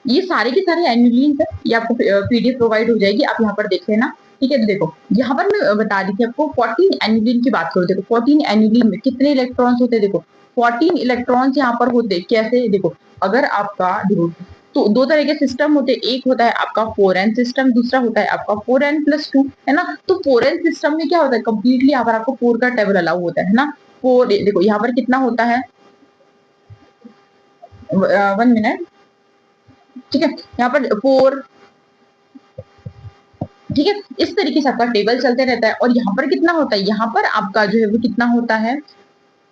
ये सारे के सारे एनुलिन है, ये आपको पीडीएफ प्रोवाइड हो जाएगी, आप यहाँ पर देख लेना, ठीक है। देखो यहाँ पर मैं बता रही थी आपको 14 एनुलिन की बात करो, देखो 14 एनुलिन में कितने इलेक्ट्रॉन्स होते हैं, देखो 14 इलेक्ट्रॉन्स यहाँ पर होते कैसे, देखो अगर आपका देखो तो दो तरह के सिस्टम होते हैं, एक होता है आपका 4n सिस्टम, दूसरा होता है आपका 4n+2, है ना। तो 4n सिस्टम में क्या होता है, कंप्लीटली यहाँ पर आपको 4 का टेबल अलाउ होता है ना। 4 देखो यहाँ पर कितना होता है, 1 मिनट, ठीक है। यहाँ पर 4, ठीक है, इस तरीके से आपका टेबल चलते रहता है। और यहाँ पर कितना होता है, यहाँ पर आपका जो है वो कितना होता है,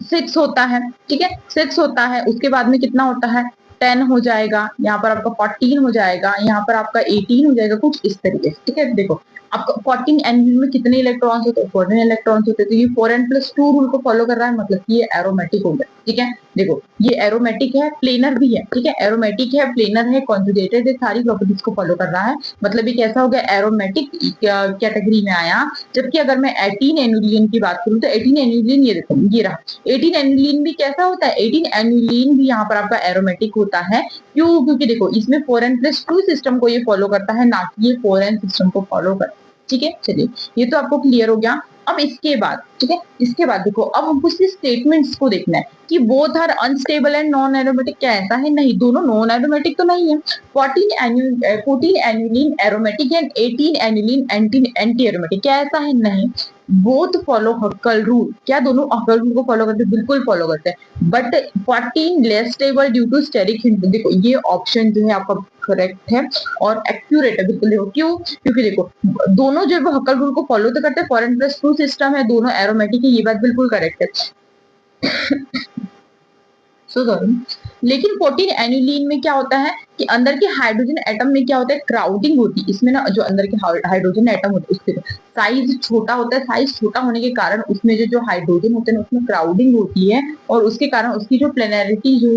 6 होता है, ठीक है, 6 होता है। उसके बाद में कितना होता है, 10 हो जाएगा, यहाँ पर आपका 14 हो जाएगा, यहाँ पर आपका 18 हो जाएगा, कुछ इस तरीके से, ठीक है। देखो आपका 14 एनुलिन में कितने इलेक्ट्रॉन्स होते हैं, 14 इलेक्ट्रॉन्स होते हैं। तो ये 4n+2 रूल को फॉलो कर रहा है, मतलब कि ये एरोमेटिक हो गया, ठीक है। देखो ये एरोमेटिक है, प्लेनर भी है, ठीक है, एरोमेटिक है, प्लेनर है, कॉन्जुगेटेड है, सारी प्रॉपर्टीज को फॉलो कर रहा है, मतलब ये कैसा हो गया, एरोमेटिक कैटेगरी में आया। जबकि अगर मैं 18 एनुलिन की बात करूं तो 18 एनुलिन ये देखो ये रहा, 18 एनुलिन भी कैसा होता है, 18 एनुलिन भी यहाँ पर आपका एरोमेटिक होता है। क्यों, क्योंकि देखो इसमें 4n+2 सिस्टम को ये फॉलो करता है, ना कि ये 4n सिस्टम को फॉलो करता है, ठीक है। चलिए ये तो आपको क्लियर हो गया। अब इसके बाद, ठीक है, इसके बाद देखो अब हमको इसके स्टेटमेंट्स को देखना है कि both are unstable and non aromatic, क्या ऐसा है, नहीं, दोनों नॉन एरोमेटिक तो नहीं है। 14 annulene aromatic and 18 annulene anti aromatic, क्या ऐसा है, नहीं। बोथ फॉलो हक्कल रूल, क्या दोनों हक्कल रूल को फॉलो करते हैं, बिल्कुल फॉलो करते हैं। But 14 less stable due to steric hint, देखो ये ऑप्शन जो है आपका करेक्ट है और एक्यूरेट है, बिल्कुल। देखो क्यों, क्योंकि देखो दोनों जो है हक्कल रूल को फॉलो तो करते हैं, 4n+2 सिस्टम है, दोनों एरोमेटिक है, ये बात बिल्कुल करेक्ट है। So sorry. लेकिन 14 एनुलिन में क्या होता है कि अंदर के हाइड्रोजन एटम में क्या होता है, क्राउडिंग होती है। इसमें ना जो अंदर के हाइड्रोजन एटम होते हैं उसके साइज छोटा होता है। साइज छोटा होने के कारण उसमें जो हाइड्रोजन होते हैं उसमें क्राउडिंग होती है, और उसके कारण उसकी जो प्लेनरिटी जो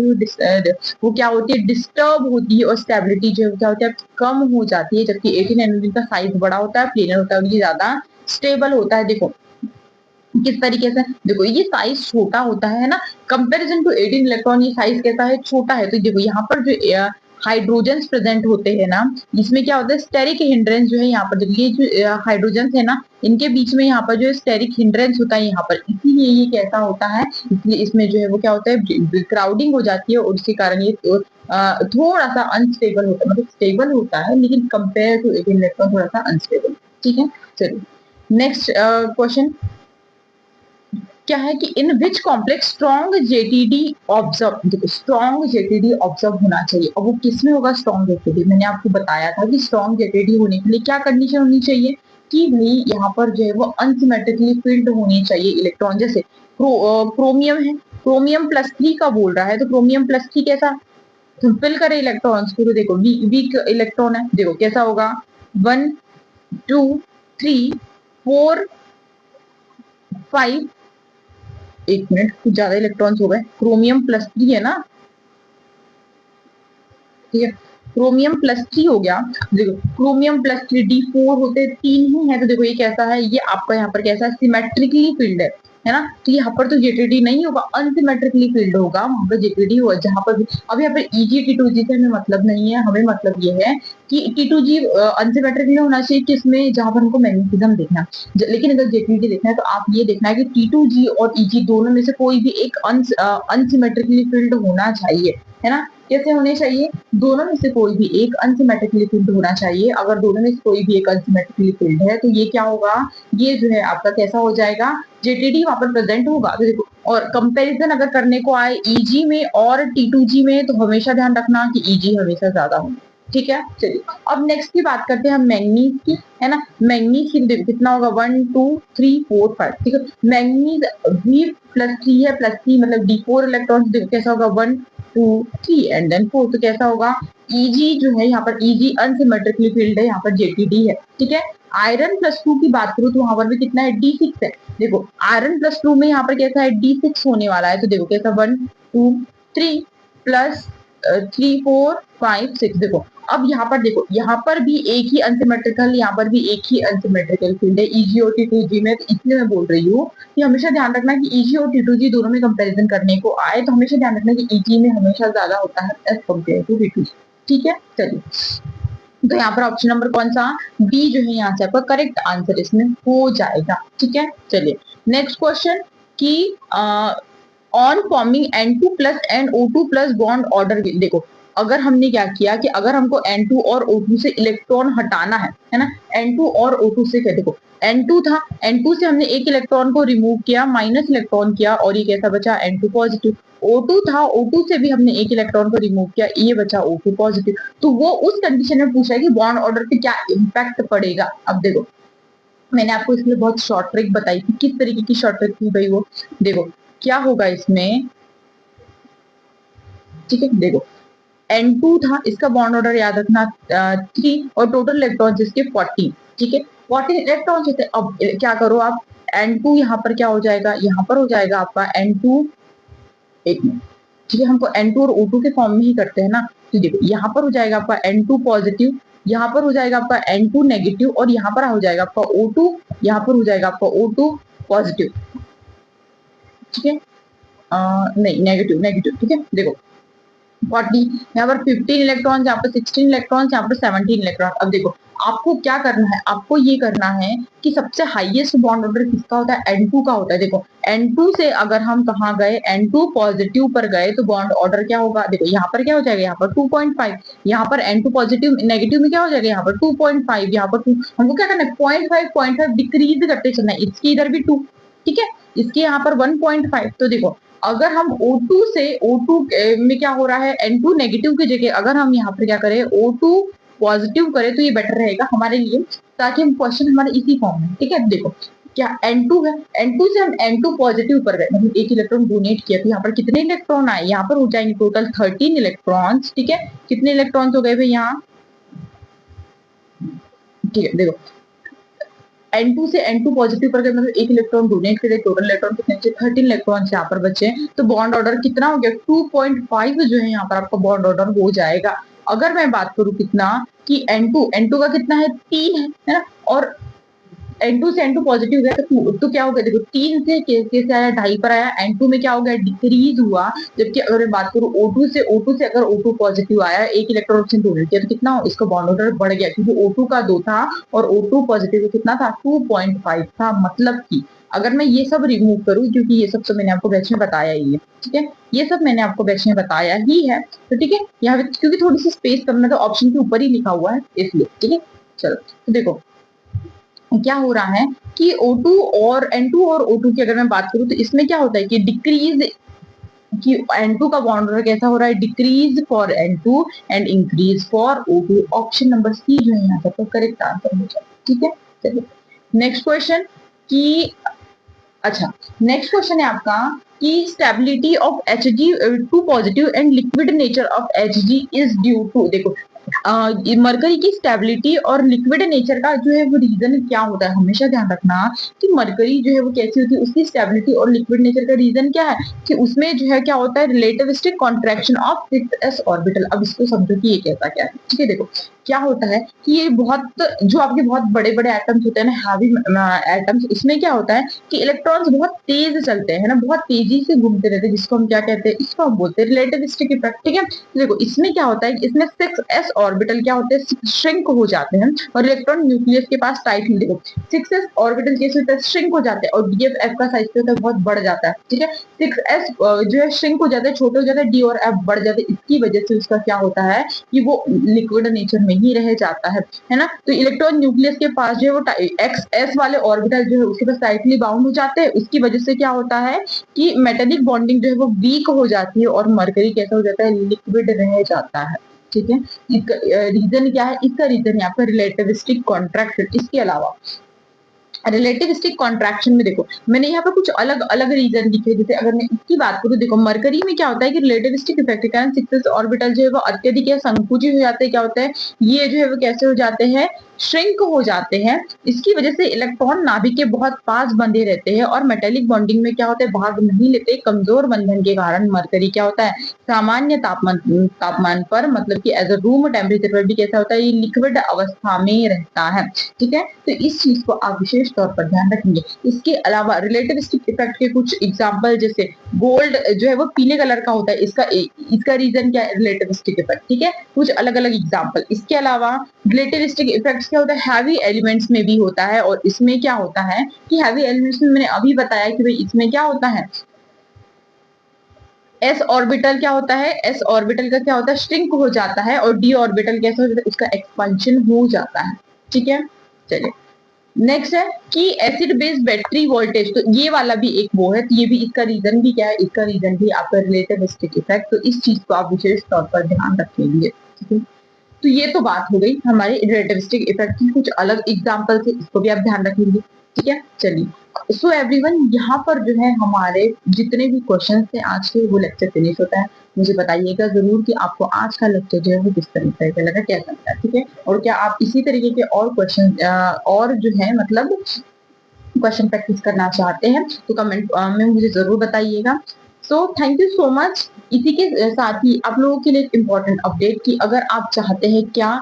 वो क्या होती है, डिस्टर्ब होती है, और स्टेबिलिटी जो क्या होती है, कम हो जाती है। जबकि 18 एनुलिन का साइज बड़ा होता है, प्लेनर होता है, और ये ज्यादा स्टेबल होता है। देखो किस तरीके से, देखो ये साइज छोटा होता है ना, कंपैरिजन टू 18 इलेक्ट्रॉन। ये साइज कैसा है, छोटा है। तो देखो यहाँ पर जो हाइड्रोजन प्रेजेंट होते हैं ना, इसमें क्या होता है, स्टेरिक हिंड्रेंस जो है यहाँ पर, ये जो हाइड्रोजन है ना, इनके बीच में यहाँ पर जो स्टेरिक हिंड्रेंस होता है यहाँ पर, इसीलिए ये कैसा होता है, इसलिए इसमें जो है वो क्या होता है, क्राउडिंग हो जाती है, और उसके कारण ये थोड़ा सा अनस्टेबल होता है। मतलब स्टेबल होता है लेकिन कंपेयर टू 18 इलेक्ट्रॉन थोड़ा सा अनस्टेबल। ठीक है, चलिए नेक्स्ट क्वेश्चन क्या है कि इन विच कॉम्प्लेक्स स्ट्रॉन्ग जेटीडी ऑब्जर्व, देखो स्ट्रॉन्ग जेटीडी ऑब्जर्व होना चाहिए। अब वो किस में होगा स्ट्रॉन्ग जेटीडी, मैंने आपको बताया था कि स्ट्रॉन्ग जेटीडी होने के लिए क्या कंडीशन होनी चाहिए कि भाई यहाँ पर जो है वो अनसिमेट्रिकली फिल्ड होनी चाहिए इलेक्ट्रॉन। जैसे क्रोमियम है, क्रोमियम +3 का बोल रहा है, तो क्रोमियम +3 कैसा, तो फिल करे इलेक्ट्रॉन्स को, तो देखो वीक इलेक्ट्रॉन है, देखो कैसा होगा, 1 2 3 4 5, एक मिनट, कुछ ज्यादा इलेक्ट्रॉन्स हो गए, क्रोमियम +3 है ना, ठीक है, क्रोमियम +3 हो गया। देखो क्रोमियम +3 D4 होते 3 ही है, तो देखो ये कैसा है, ये आपका यहाँ पर कैसा है, सिमेट्रिकली फिल्ड है ना। तो यहाँ पर तो जेटीडी नहीं होगा, अनसिमेट्रिकली फिल्ड होगा, वहां पर जेटीडी होगा जहां पर भी। अब यहाँ पर Eg T2G से हमें मतलब नहीं है, हमें मतलब ये है कि T2G अनसिमेट्रिकली होना चाहिए किसमें, जहां पर हमको मैग्नेटिज्म देखना। लेकिन अगर जेटीडी देखना है तो आप ये देखना है कि T2G और Eg दोनों में से कोई भी एक अनसिमेट्रिकली फिल्ड होना चाहिए, है ना। कैसे होने चाहिए, दोनों में से कोई भी एक अनसिमेट्रिकली फिल्ड होना चाहिए। अगर दोनों में से कोई भी एक अनसिमेट्रिकली फिल्ड है तो ये क्या होगा, ये जो है आपका कैसा हो जाएगा, जेटीडी वहां पर प्रेजेंट होगा। तो देखो, और कंपैरिजन अगर करने को आए Eg में और T2G में, तो हमेशा ध्यान रखना कि Eg हमेशा ज्यादा हो। ठीक है, चलिए अब नेक्स्ट की बात करते हैं हम मैंगनीज की, है ना। मैंगनीज की देखो कितना होगा, 1 2 3 4 5, ठीक है। मैंगनीज V+3 है, +3 मतलब D4 इलेक्ट्रॉन, देखो कैसा होगा, 1 2 3 एंड देन 4, तो कैसा होगा, Eg जो है यहाँ पर Eg अनसिमेट्रिकली फील्ड है, यहाँ पर जेटीडी है। ठीक है, आयरन +2 की बात करूं तो वहां पर भी कितना है, D6 है। देखो आयरन +2 में यहाँ पर कैसा है, D6 होने वाला है, तो देखो कैसा, 1 2 3 प्लस 3 4 5 6, देखो अब यहाँ पर देखो, यहाँ पर भी एक ही अनसिमेट्रिकल, यहाँ पर भी एक ही अनसिमेट्रिकल फील्ड है Eg और T2G में। तो इसलिए मैं बोल रही हूँ कि हमेशा ध्यान रखना कि Eg और T2G दोनों में कंपैरिजन करने को आए तो हमेशा ध्यान रखना कि Eg में हमेशा ज्यादा होता है एज कम्पेयर टू T2G। ठीक है, चलिए तो यहाँ पर ऑप्शन नंबर कौन सा, बी जो है यहाँ से आपका करेक्ट आंसर इसमें हो जाएगा। ठीक है, चलिए नेक्स्ट क्वेश्चन की on forming N2+ and O2+ bond order. देखो अगर हमने क्या किया कि अगर हमको N2 और O2 से इलेक्ट्रॉन हटाना है ना, N2 और O2 से क्या, देखो N2 था, N2 से हमने एक इलेक्ट्रॉन को रिमूव किया, माइनस इलेक्ट्रॉन किया, और ये कैसा बचा, N2 पॉजिटिव। O2 था, O2 से भी हमने एक इलेक्ट्रॉन को रिमूव किया, ये बचा O2 पॉजिटिव। तो वो उस कंडीशन में पूछा है कि बॉन्ड ऑर्डर पे क्या इम्पैक्ट पड़ेगा। अब देखो मैंने आपको इसलिए बहुत शॉर्ट ट्रिक बताई थी, किस तरीके की शॉर्ट ट्रिक थी भाई वो, देखो क्या होगा इसमें, ठीक है। देखो N2 था, इसका बॉन्ड ऑर्डर याद रखना 3, और टोटल इलेक्ट्रॉन जिसके 40, ठीक है 40 इलेक्ट्रॉन होते। अब क्या करो आप, N2 यहाँ पर क्या हो जाएगा, यहाँ पर हो जाएगा आपका N2, एक मिनट, ठीक है, हमको N2 और O2 के फॉर्म में ही करते हैं ना। तो देखो यहाँ पर हो जाएगा आपका N2 पॉजिटिव, यहाँ पर हो जाएगा आपका N2 नेगेटिव, और यहाँ पर हो जाएगा आपका O2, यहाँ पर हो जाएगा आपका O2 पॉजिटिव। ठीक है, नहीं नेगेटिव नेगेटिव, ठीक है। देखो 40, यहाँ पर 15 इलेक्ट्रॉन, यहाँ पर 16 इलेक्ट्रॉन, यहाँ पर 17 इलेक्ट्रॉन। अब देखो आपको क्या करना है, आपको ये करना है कि सबसे हाईएस्ट बॉन्ड ऑर्डर किसका होता है, N2 का होता है। देखो N2 से अगर हम कहाँ गए, N2 पॉजिटिव पर गए तो बॉन्ड ऑर्डर क्या होगा, देखो यहाँ पर क्या हो जाएगा, यहाँ पर 2.5, यहाँ पर N2 पॉजिटिव नेगेटिव में क्या हो जाएगा, यहाँ पर 2.5, यहाँ पर 2, हमको क्या करना है, 0.5 डिक्रीज करते चलना है, इसके इधर भी 2, ठीक है, इसके यहाँ पर 1.5। तो देखो अगर हम O2 से, O2 में क्या हो रहा है, N2 नेगेटिव की जगह अगर हम यहाँ पर क्या करें, O2 पॉजिटिव करें तो ये बेटर रहेगा हमारे लिए, ताकि हम क्वेश्चन हमारे इसी फॉर्म में, ठीक है। देखो क्या N2 है, N2 से हम N2 पॉजिटिव पर गए, मतलब एक इलेक्ट्रॉन डोनेट किया, तो यहाँ पर कितने इलेक्ट्रॉन आए, यहाँ पर हो जाएंगे टोटल 13 इलेक्ट्रॉन्स, ठीक है। कितने इलेक्ट्रॉन्स हो गए भाई यहाँ, ठीक है देखो N2 से N2 पॉजिटिव पर गए, मतलब एक इलेक्ट्रॉन डोनेट करे, टोटल इलेक्ट्रॉन कितने बचे, 13 इलेक्ट्रॉन यहाँ पर बचे, तो बॉन्ड ऑर्डर कितना हो गया, 2.5 जो है यहाँ पर आपका बॉन्ड ऑर्डर हो जाएगा। अगर मैं बात करूं कितना कि N2 का कितना है, 3 है ना, और N2 से N2 पॉजिटिव गया तो क्या हो गया, देखो 3 से कैसे आया, 2.5 पर आया, N2 में क्या हो गया, डिक्रीज हुआ। जबकि अगर मैं बात करूं O2 से अगर O2 पॉजिटिव आया, एक इलेक्ट्रॉन उसने डोनेट किया, तो कितना हो, इसका बॉन्ड ऑर्डर बढ़ गया, क्योंकि O2 का 2 था और O2 पॉजिटिव कितना था, 2.5 था। मतलब कि अगर मैं ये सब रिमूव करूं, क्योंकि ये सब तो मैंने आपको बैच में बताया ही है, ठीक है, ये सब मैंने आपको बैच में बताया ही है, तो ठीक है, यहाँ पे क्योंकि थोड़ी सी स्पेस कम है तो ऑप्शन के ऊपर ही लिखा हुआ है इसलिए, ठीक है। चलो तो देखो क्या हो रहा है कि O2 और N2 और O2 की अगर मैं बात करूं तो इसमें क्या होता है कि डिक्रीज कि N2 का बॉन्ड ऑर्डर कैसा हो रहा है, decrease for N2 and increase for O2। Option number C जो है यहाँ पर करेक्ट आंसर हो जाए, ठीक है। चलिए नेक्स्ट क्वेश्चन कि अच्छा नेक्स्ट क्वेश्चन है आपका कि stability of Hg2 positive and liquid nature of Hg is due to, देखो मरकरी की स्टेबिलिटी और लिक्विड नेचर का जो है वो रीजन क्या होता है, हमेशा ध्यान रखना कि मरकरी जो है वो कैसी होती है, उसकी स्टेबिलिटी और लिक्विड नेचर का रीजन क्या है कि उसमें जो है क्या होता है, relativistic contraction of 6s orbital. अब इसको समझो कि ये कैसा क्या है, ठीक है। देखो क्या होता है कि ये बहुत जो आपके बहुत बड़े बड़े एटम्स होते हैं ना, हैवी एटम्स, इसमें क्या होता है कि इलेक्ट्रॉन्स बहुत तेज चलते हैं ना, बहुत तेजी से घूमते रहते हैं, जिसको हम क्या कहते हैं, इसको हम बोलते हैं रिलेटिविस्टिक इफेक्ट, ठीक है। देखो इसमें क्या होता है, इसमें 6s ऑर्बिटल क्या होते हैं, श्रिंक हो जाते हैं और इलेक्ट्रॉन न्यूक्लियस के पास टाइटली, देखो 6s ऑर्बिटल कैसे होता है, श्रिंक हो जाते हैं और DF का साइज क्या होता है, बहुत बढ़ जाता है, ठीक है। 6s जो है श्रिंक हो जाता है, छोटे हो जाता है, D और F बढ़ जाते हैं, इसकी वजह से उसका क्या होता है कि वो लिक्विड नेचर में ही रह जाता है ना। तो इलेक्ट्रॉन न्यूक्लियस के पास जो है वो XS वाले ऑर्बिटल जो है उसके पास टाइटली बाउंड हो जाते हैं, उसकी वजह से क्या होता है कि मेटेलिक बॉन्डिंग जो है वो वीक हो जाती है और मरकरी कैसा हो जाता है, लिक्विड रह जाता है, ठीक है। इसका रीजन क्या है, इसका रीजन है आपका रिलेटिविस्टिक कॉन्ट्रैक्शन। इसके अलावा रिलेटिविस्टिक कॉन्ट्रैक्शन में देखो मैंने यहाँ पर कुछ अलग अलग रीजन लिखे, जैसे अगर मैं इसकी बात करूँ, देखो मरकरी में क्या होता है कि रिलेटिविस्टिक इफेक्ट के कारण 6s ऑर्बिटल जो है वो अत्यधिक या संकुचित हो जाते हैं, क्या होता है ये जो है वो कैसे हो जाते हैं, श्रिंक हो जाते हैं। इसकी वजह से इलेक्ट्रॉन नाभिक के बहुत पास बंधे रहते हैं और मेटेलिक बॉन्डिंग में क्या होता है, भाग नहीं लेते। कमजोर बंधन के कारण मरकरी क्या होता है, सामान्य तापमान पर, मतलब कि एज अ रूम टेम्परेचर पर भी कैसा होता है, ये लिक्विड अवस्था में रहता है, ठीक है। तो इस चीज को आप विशेष तौर पर ध्यान रखेंगे। इसके अलावा रिलेटिविस्टिक इफेक्ट के कुछ एग्जांपल, जैसे गोल्ड जो है वो पीले कलर का होता है, इसका रीजन क्या है, रिलेटिविस्टिक इफेक्ट, ठीक है। कुछ अलग अलग एग्जांपल। इसके अलावा रिलेटिविस्टिक इफेक्ट्स क्या होता है, हैवी एलिमेंट्स में भी होता है, और इसमें क्या होता है कि हैवी एलिमेंट्स में मैंने अभी बताया कि भाई इसमें क्या होता है, एस ऑर्बिटल क्या होता है, एस ऑर्बिटल का क्या होता है, श्रिंक हो जाता है, और डी ऑर्बिटल कैसा हो जाता है, उसका एक्सपांशन हो जाता है, ठीक है। चलिए नेक्स्ट है कि एसिड बेस बैटरी वोल्टेज, तो ये वाला भी एक वो है, तो ये भी इसका रीजन भी क्या है, इसका रीजन भी आपका रिलेटिविस्टिक इफेक्ट, तो इस चीज को आप विशेष तौर पर ध्यान रखेंगे, ठीक है। तो ये तो बात हो गई हमारी रिलेटिविस्टिक इफेक्ट की, कुछ अलग एग्जांपल से इसको भी आप ध्यान रखेंगे, ठीक है। चलिए सो एवरीवन, यहाँ पर जो है हमारे जितने भी क्वेश्चन थे आज के वो लेक्चर फिनिश होता है। मुझे बताइएगा जरूर कि आपको आज का लेक्चर जो है वो किस तरीके का लगा, कैसा लगा, ठीक है। और क्या आप इसी तरीके के और क्वेश्चन और जो है मतलब क्वेश्चन प्रैक्टिस करना चाहते हैं तो कमेंट में मुझे जरूर बताइएगा। So thank you so much. इसी के साथ ही आप लोगों के लिए एक इम्पोर्टेंट अपडेट कि अगर आप चाहते हैं क्या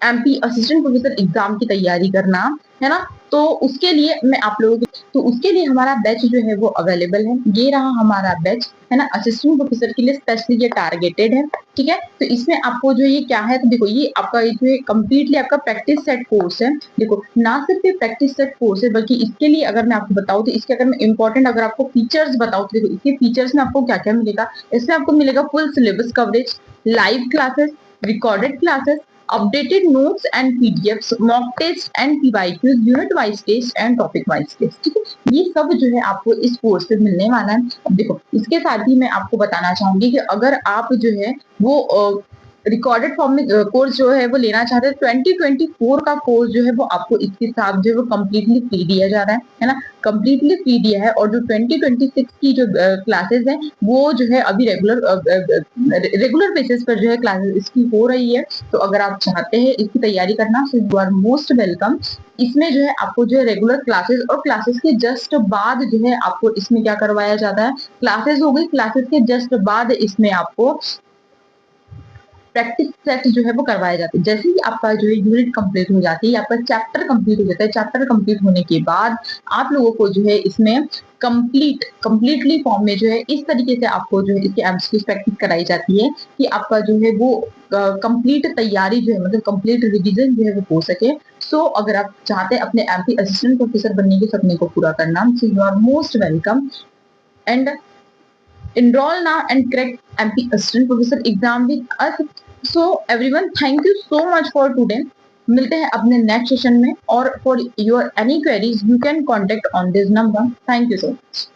MP असिस्टेंट प्रोफेसर एग्जाम की तैयारी करना है ना, तो उसके लिए मैं आप लोगों के तो उसके लिए हमारा बैच जो है वो अवेलेबल है। ये रहा हमारा बैच है ना, असिस्टेंट प्रोफेसर के लिए स्पेशली ये टारगेटेड है, ठीक है। तो इसमें आपको जो ये क्या है, तो देखो ये आपका जो है कम्प्लीटली आपका प्रैक्टिस सेट कोर्स है। देखो ना सिर्फ ये प्रैक्टिस सेट कोर्स है, बल्कि इसके लिए अगर मैं आपको बताऊँ तो इसके अगर मैं इंपॉर्टेंट अगर आपको फीचर्स बताऊँ तो देखो इसके फीचर्स में आपको क्या क्या मिलेगा। इसमें आपको मिलेगा full syllabus coverage, live classes, recorded classes, updated notes and PDFs, mock test and PYQs, unit wise test and topic wise test, ठीक है। ये सब जो है आपको इस कोर्स पे मिलने वाला है। अब देखो इसके साथ ही मैं आपको बताना चाहूंगी कि अगर आप जो है वो रिकॉर्डेड फॉर्म में कोर्स जो है वो लेना चाहते हैं, 2024 का कोर्स जो है वो आपको इसके साथ जो है वो कम्प्लीटली फ्री दिया जा रहा है ना, कम्प्लीटली फ्री दिया है। और जो 2026 की जो क्लासेस है वो जो है अभी रेगुलर बेसिस पर जो है क्लासेस इसकी हो रही है। तो अगर आप चाहते हैं इसकी तैयारी करना, so you are most welcome. इसमें जो है आपको जो है रेगुलर क्लासेस और क्लासेस के जस्ट बाद जो है आपको इसमें क्या करवाया जाता है, क्लासेस हो गई, क्लासेस के जस्ट बाद इसमें आपको प्रैक्टिस सेट जो है वो करवाए जाते हैं। जैसे ही आपका जो है यूनिट कंप्लीट हो जाती है, आपका चैप्टर कंप्लीट हो जाता है, चैप्टर कंप्लीट होने के बाद आप लोगों को जो है इसमें कंप्लीटली फॉर्म में जो है इस तरीके से आपको जो है इसके एमसीक्यूज प्रैक्टिस कराई जाती है कि आपका जो है वो कंप्लीट तैयारी जो है, मतलब कंप्लीट रिवीजन जो है वो हो सके। सो अगर आप चाहते हैं अपने एमपी असिस्टेंट प्रोफेसर बनने के सपने को पूरा करना, so you are most welcome and enroll now and crack MP Assistant Professor exam with us. So everyone, thank you so much for today. मिलते हैं अपने नेक्स्ट सेशन में, और for your any queries you can contact on this number. Thank you so much.